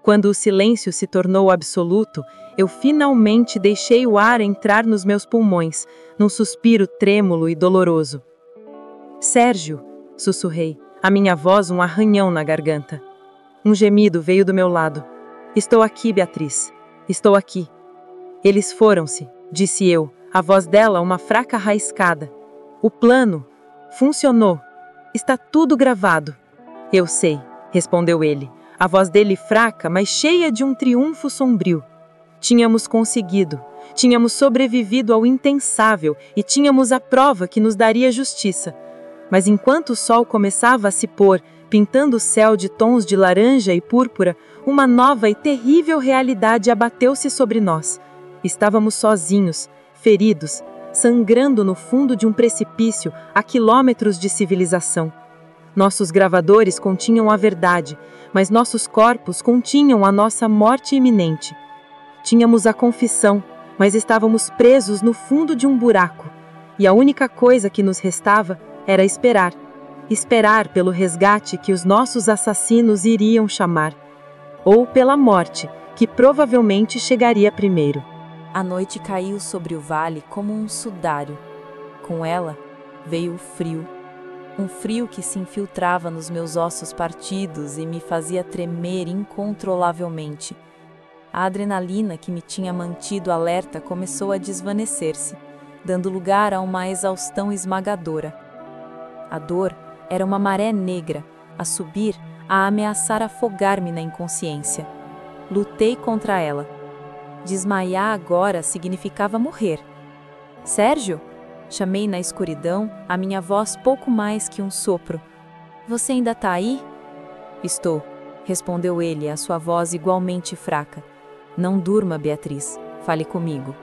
Quando o silêncio se tornou absoluto, eu finalmente deixei o ar entrar nos meus pulmões, num suspiro trêmulo e doloroso. Sérgio, sussurrei, a minha voz um arranhão na garganta. Um gemido veio do meu lado. Estou aqui, Beatriz. Estou aqui. Eles foram-se, disse eu, a voz dela uma fraca raiscada. O plano funcionou. Está tudo gravado. Eu sei, respondeu ele, a voz dele fraca, mas cheia de um triunfo sombrio. Tínhamos conseguido, tínhamos sobrevivido ao impensável e tínhamos a prova que nos daria justiça. Mas enquanto o sol começava a se pôr, pintando o céu de tons de laranja e púrpura, uma nova e terrível realidade abateu-se sobre nós. Estávamos sozinhos, feridos, sangrando no fundo de um precipício a quilômetros de civilização. Nossos gravadores continham a verdade, mas nossos corpos continham a nossa morte iminente. Tínhamos a confissão, mas estávamos presos no fundo de um buraco, e a única coisa que nos restava era esperar. Esperar pelo resgate que os nossos assassinos iriam chamar, ou pela morte, que provavelmente chegaria primeiro. A noite caiu sobre o vale como um sudário. Com ela veio o frio. Um frio que se infiltrava nos meus ossos partidos e me fazia tremer incontrolavelmente. A adrenalina que me tinha mantido alerta começou a desvanecer-se, dando lugar a uma exaustão esmagadora. A dor era uma maré negra, a subir, a ameaçar afogar-me na inconsciência. Lutei contra ela. Desmaiar agora significava morrer. Sérgio? Chamei na escuridão, a minha voz pouco mais que um sopro. Você ainda tá aí? Estou, respondeu ele, a sua voz igualmente fraca. Não durma, Beatriz, fale comigo.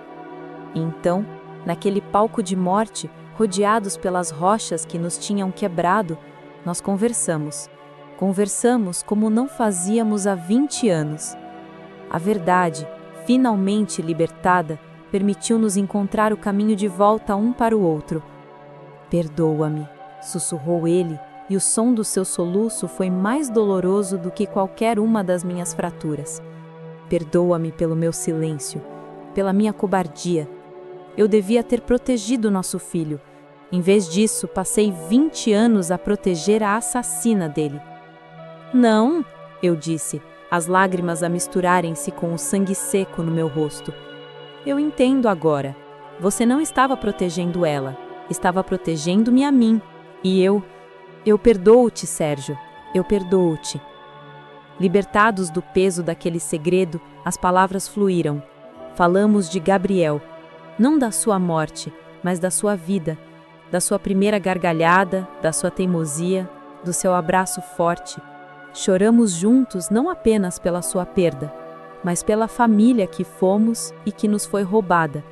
E então, naquele palco de morte, rodeados pelas rochas que nos tinham quebrado, nós conversamos. Conversamos como não fazíamos há 20 anos. A verdade, finalmente libertada, permitiu-nos encontrar o caminho de volta um para o outro. Perdoa-me, sussurrou ele, e o som do seu soluço foi mais doloroso do que qualquer uma das minhas fraturas. Perdoa-me pelo meu silêncio, pela minha cobardia. Eu devia ter protegido nosso filho. Em vez disso, passei 20 anos a proteger a assassina dele. Não, eu disse, as lágrimas a misturarem-se com o sangue seco no meu rosto. Eu entendo agora. Você não estava protegendo ela, estava protegendo-me a mim. E eu perdoo-te, Sérgio, eu perdoo-te. Libertados do peso daquele segredo, as palavras fluíram. Falamos de Gabriel, não da sua morte, mas da sua vida, da sua primeira gargalhada, da sua teimosia, do seu abraço forte. Choramos juntos não apenas pela sua perda, mas pela família que fomos e que nos foi roubada.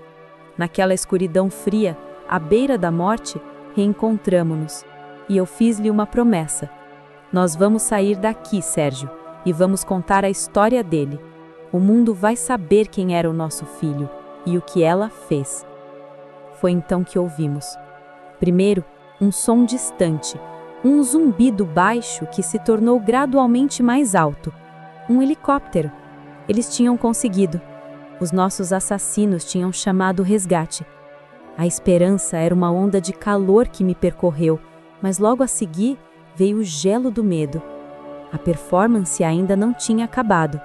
Naquela escuridão fria, à beira da morte, reencontramo-nos. E eu fiz-lhe uma promessa. Nós vamos sair daqui, Sérgio, e vamos contar a história dele. O mundo vai saber quem era o nosso filho e o que ela fez. Foi então que ouvimos. Primeiro, um som distante, um zumbido baixo que se tornou gradualmente mais alto. Um helicóptero. Eles tinham conseguido. Os nossos assassinos tinham chamado o resgate. A esperança era uma onda de calor que me percorreu, mas logo a seguir veio o gelo do medo. A performance ainda não tinha acabado.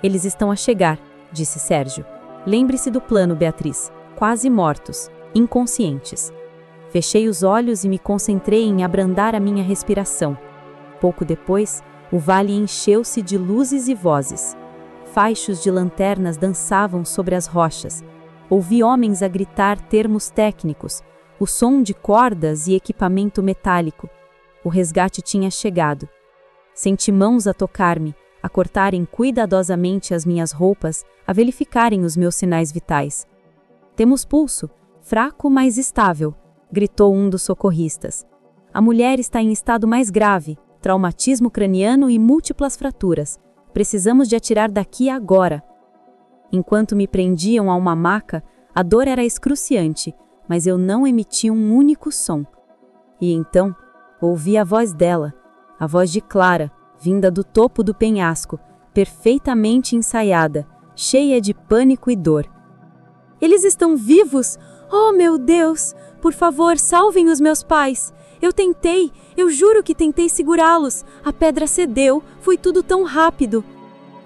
Eles estão a chegar, disse Sérgio. Lembre-se do plano, Beatriz. Quase mortos, inconscientes. Fechei os olhos e me concentrei em abrandar a minha respiração. Pouco depois, o vale encheu-se de luzes e vozes. Faixos de lanternas dançavam sobre as rochas. Ouvi homens a gritar termos técnicos, o som de cordas e equipamento metálico. O resgate tinha chegado. Senti mãos a tocar-me, a cortarem cuidadosamente as minhas roupas, a verificarem os meus sinais vitais. Temos pulso, fraco mas estável, gritou um dos socorristas. A mulher está em estado mais grave, traumatismo craniano e múltiplas fraturas. Precisamos de atirar daqui agora. Enquanto me prendiam a uma maca, a dor era excruciante, mas eu não emiti um único som. E então, ouvi a voz dela, a voz de Clara, vinda do topo do penhasco, perfeitamente ensaiada, cheia de pânico e dor. Eles estão vivos! Oh, meu Deus! Por favor, salvem os meus pais! Eu juro que tentei segurá-los. A pedra cedeu, foi tudo tão rápido.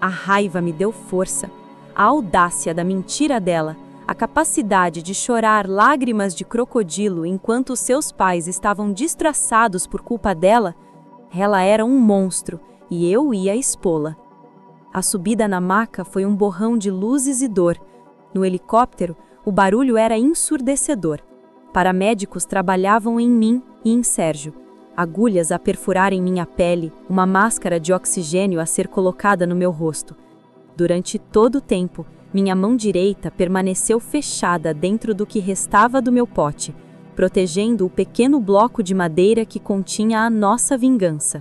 A raiva me deu força. A audácia da mentira dela, a capacidade de chorar lágrimas de crocodilo enquanto seus pais estavam destroçados por culpa dela. Ela era um monstro e eu ia expô-la. A subida na maca foi um borrão de luzes e dor. No helicóptero, o barulho era ensurdecedor. Paramédicos trabalhavam em mim e em Sérgio. Agulhas a perfurarem minha pele, uma máscara de oxigênio a ser colocada no meu rosto. Durante todo o tempo, minha mão direita permaneceu fechada dentro do que restava do meu pote, protegendo o pequeno bloco de madeira que continha a nossa vingança.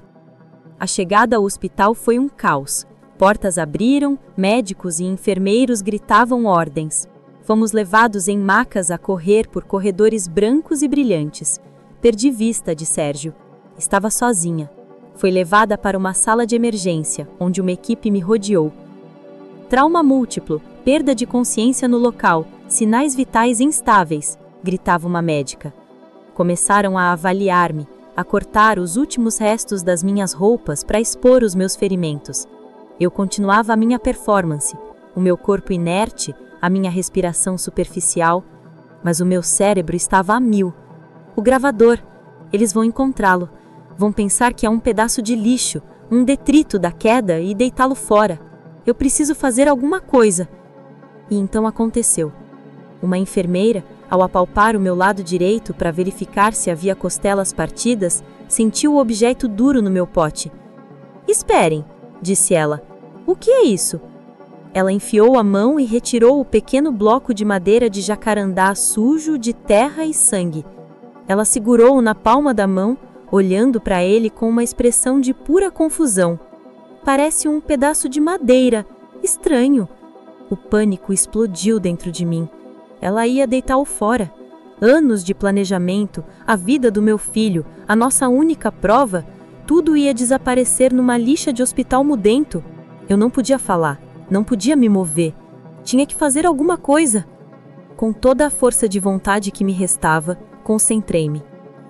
A chegada ao hospital foi um caos. Portas abriram, médicos e enfermeiros gritavam ordens. Fomos levados em macas a correr por corredores brancos e brilhantes. Perdi vista de Sérgio. Estava sozinha. Foi levada para uma sala de emergência, onde uma equipe me rodeou. Trauma múltiplo, perda de consciência no local, sinais vitais instáveis, gritava uma médica. Começaram a avaliar-me, a cortar os últimos restos das minhas roupas para expor os meus ferimentos. Eu continuava a minha performance, o meu corpo inerte, a minha respiração superficial, mas o meu cérebro estava a mil. O gravador, eles vão encontrá-lo. Vão pensar que é um pedaço de lixo, um detrito da queda e deitá-lo fora. Eu preciso fazer alguma coisa. E então aconteceu. Uma enfermeira, ao apalpar o meu lado direito para verificar se havia costelas partidas, sentiu o objeto duro no meu pote. "Esperem", disse ela. "O que é isso?" Ela enfiou a mão e retirou o pequeno bloco de madeira de jacarandá sujo de terra e sangue. Ela segurou-o na palma da mão, olhando para ele com uma expressão de pura confusão. "Parece um pedaço de madeira. Estranho." O pânico explodiu dentro de mim. Ela ia deitá-lo fora. Anos de planejamento, a vida do meu filho, a nossa única prova, tudo ia desaparecer numa lixa de hospital mudento. Eu não podia falar, não podia me mover. Tinha que fazer alguma coisa. Com toda a força de vontade que me restava, concentrei-me.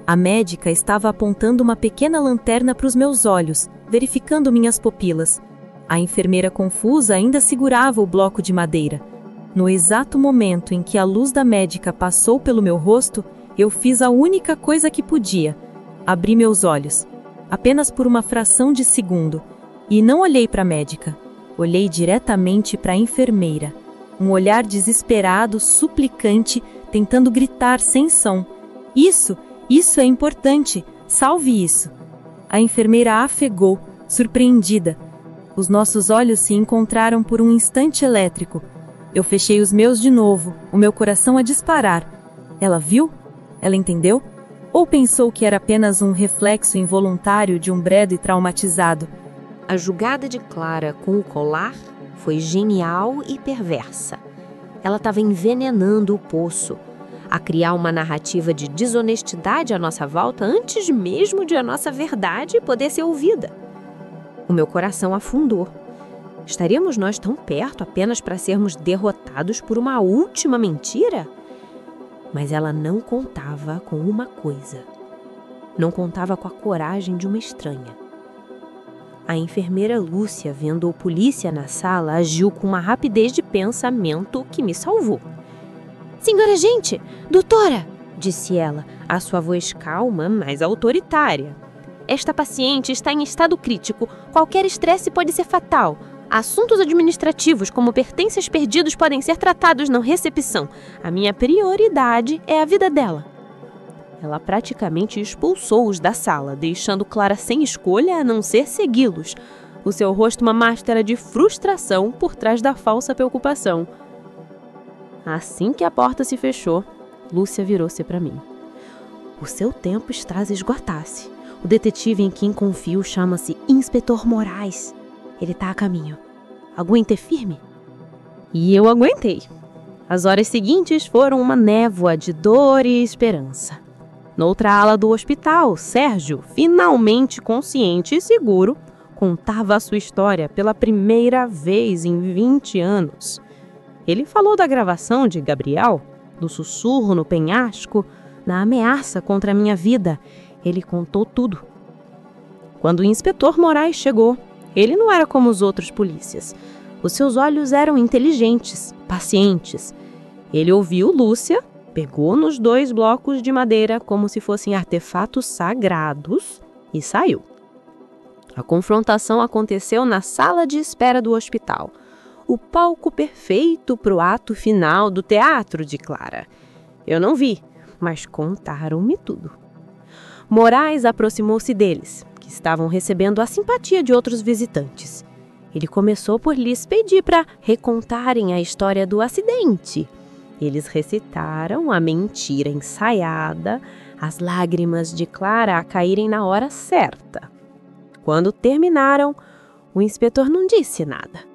A médica estava apontando uma pequena lanterna para os meus olhos, verificando minhas pupilas. A enfermeira confusa ainda segurava o bloco de madeira. No exato momento em que a luz da médica passou pelo meu rosto, eu fiz a única coisa que podia. Abri meus olhos, apenas por uma fração de segundo, e não olhei para a médica. Olhei diretamente para a enfermeira. Um olhar desesperado, suplicante, tentando gritar sem som. Isso é importante. Salve isso." A enfermeira afegou, surpreendida. Os nossos olhos se encontraram por um instante elétrico. Eu fechei os meus de novo, o meu coração a disparar. Ela viu? Ela entendeu? Ou pensou que era apenas um reflexo involuntário de um brado traumatizado? A jogada de Clara com o colar foi genial e perversa. Ela estava envenenando o poço, a criar uma narrativa de desonestidade à nossa volta antes mesmo de a nossa verdade poder ser ouvida. O meu coração afundou. Estaríamos nós tão perto apenas para sermos derrotados por uma última mentira? Mas ela não contava com uma coisa. Não contava com a coragem de uma estranha. A enfermeira Lúcia, vendo a polícia na sala, agiu com uma rapidez de pensamento que me salvou. "Senhora agente, doutora", disse ela, a sua voz calma, mas autoritária. "Esta paciente está em estado crítico. Qualquer estresse pode ser fatal. Assuntos administrativos, como pertences perdidos, podem ser tratados na recepção. A minha prioridade é a vida dela." Ela praticamente expulsou-os da sala, deixando Clara sem escolha a não ser segui-los. O seu rosto uma máscara de frustração por trás da falsa preocupação. Assim que a porta se fechou, Lúcia virou-se para mim. "O seu tempo está a esgotar-se. O detetive em quem confio chama-se Inspetor Moraes. Ele está a caminho. Aguente firme." E eu aguentei. As horas seguintes foram uma névoa de dor e esperança. Noutra ala do hospital, Sérgio, finalmente consciente e seguro, contava a sua história pela primeira vez em 20 anos. Ele falou da gravação de Gabriel, do sussurro no penhasco, da ameaça contra a minha vida. Ele contou tudo. Quando o inspetor Moraes chegou, ele não era como os outros polícias. Os seus olhos eram inteligentes, pacientes. Ele ouviu Lúcia, pegou nos 2 blocos de madeira como se fossem artefatos sagrados e saiu. A confrontação aconteceu na sala de espera do hospital, o palco perfeito para o ato final do teatro de Clara. Eu não vi, mas contaram-me tudo. Moraes aproximou-se deles, que estavam recebendo a simpatia de outros visitantes. Ele começou por lhes pedir para recontarem a história do acidente. Eles recitaram a mentira ensaiada, as lágrimas de Clara a caírem na hora certa. Quando terminaram, o inspetor não disse nada.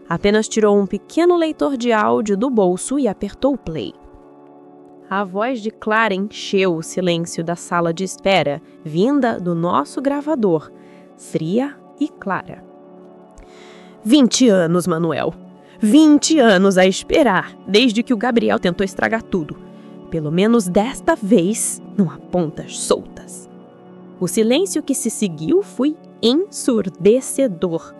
Apenas tirou um pequeno leitor de áudio do bolso e apertou o play. A voz de Clara encheu o silêncio da sala de espera, vinda do nosso gravador, fria e clara. 20 anos, Manuel. 20 anos a esperar, desde que o Gabriel tentou estragar tudo. Pelo menos desta vez, não há pontas soltas. O silêncio que se seguiu foi ensurdecedor.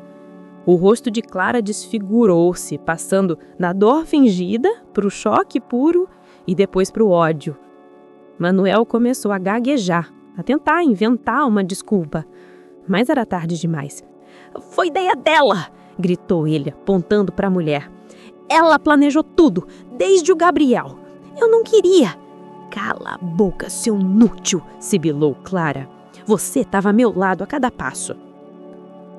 O rosto de Clara desfigurou-se, passando da dor fingida para o choque puro e depois para o ódio. Manuel começou a gaguejar, a tentar inventar uma desculpa. Mas era tarde demais. Foi ideia dela! Gritou ele, apontando para a mulher. Ela planejou tudo, desde o Gabriel. Eu não queria. Cala a boca, seu inútil, sibilou Clara. Você estava a meu lado a cada passo.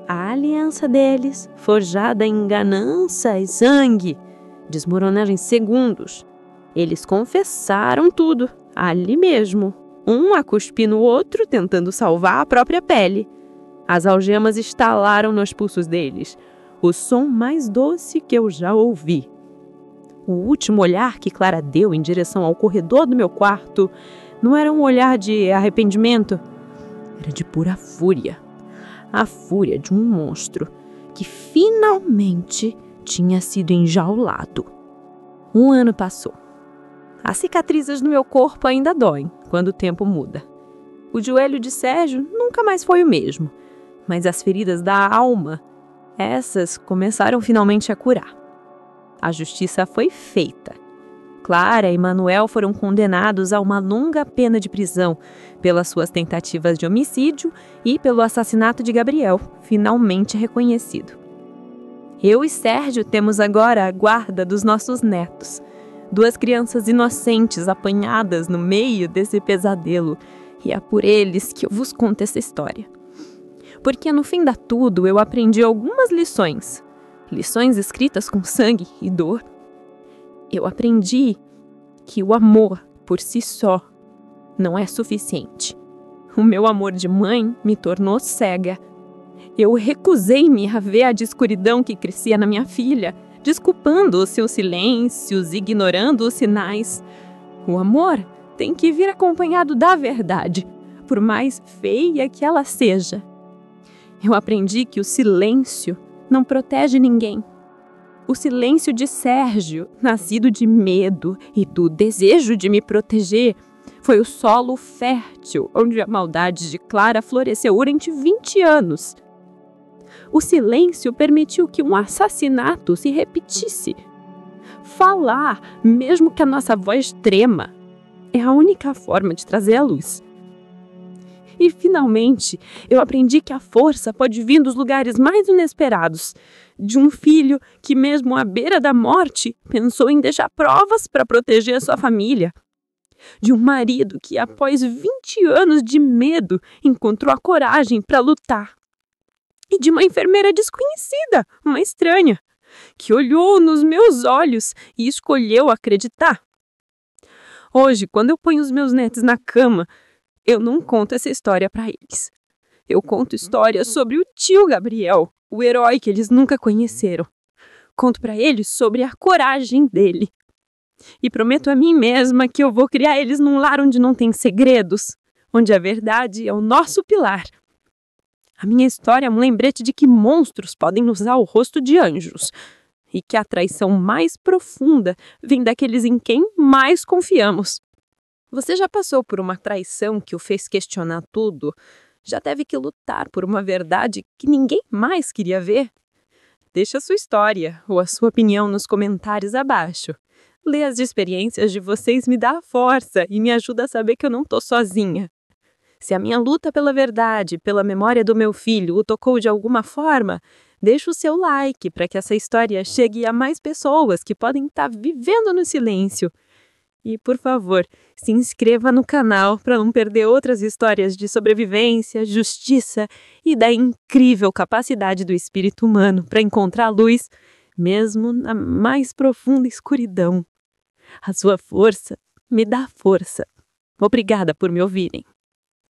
A aliança deles, forjada em ganância e sangue, desmoronou em segundos. Eles confessaram tudo, ali mesmo, um a cuspir no outro, tentando salvar a própria pele. As algemas estalaram nos pulsos deles, o som mais doce que eu já ouvi. O último olhar que Clara deu em direção ao corredor do meu quarto não era um olhar de arrependimento, era de pura fúria. A fúria de um monstro que finalmente tinha sido enjaulado. 1 ano passou. As cicatrizes no meu corpo ainda doem quando o tempo muda. O joelho de Sérgio nunca mais foi o mesmo, mas as feridas da alma, essas começaram finalmente a curar. A justiça foi feita. Clara e Manuel foram condenados a uma longa pena de prisão pelas suas tentativas de homicídio e pelo assassinato de Gabriel, finalmente reconhecido. Eu e Sérgio temos agora a guarda dos nossos netos. 2 crianças inocentes apanhadas no meio desse pesadelo. E é por eles que eu vos conto essa história. Porque no fim da tudo eu aprendi algumas lições. Lições escritas com sangue e dor. Eu aprendi que o amor, por si só, não é suficiente. O meu amor de mãe me tornou cega. Eu recusei-me a ver a escuridão que crescia na minha filha, desculpando os seus silêncios, ignorando os sinais. O amor tem que vir acompanhado da verdade, por mais feia que ela seja. Eu aprendi que o silêncio não protege ninguém. O silêncio de Sérgio, nascido de medo e do desejo de me proteger, foi o solo fértil onde a maldade de Clara floresceu durante 20 anos. O silêncio permitiu que um assassinato se repetisse. Falar, mesmo que a nossa voz trema, é a única forma de trazer a luz. E, finalmente, eu aprendi que a força pode vir dos lugares mais inesperados. De um filho que, mesmo à beira da morte, pensou em deixar provas para proteger a sua família. De um marido que, após 20 anos de medo, encontrou a coragem para lutar. E de uma enfermeira desconhecida, uma estranha, que olhou nos meus olhos e escolheu acreditar. Hoje, quando eu ponho os meus netos na cama, eu não conto essa história para eles. Eu conto histórias sobre o tio Gabriel, o herói que eles nunca conheceram. Conto para eles sobre a coragem dele. E prometo a mim mesma que eu vou criar eles num lar onde não tem segredos, onde a verdade é o nosso pilar. A minha história é um lembrete de que monstros podem usar o rosto de anjos e que a traição mais profunda vem daqueles em quem mais confiamos. Você já passou por uma traição que o fez questionar tudo? Já teve que lutar por uma verdade que ninguém mais queria ver? Deixe a sua história ou a sua opinião nos comentários abaixo. Ler as experiências de vocês me dá força e me ajuda a saber que eu não estou sozinha. Se a minha luta pela verdade, pela memória do meu filho, o tocou de alguma forma, deixa o seu like para que essa história chegue a mais pessoas que podem estar vivendo no silêncio. E, por favor, se inscreva no canal para não perder outras histórias de sobrevivência, justiça e da incrível capacidade do espírito humano para encontrar luz, mesmo na mais profunda escuridão. A sua força me dá força. Obrigada por me ouvirem.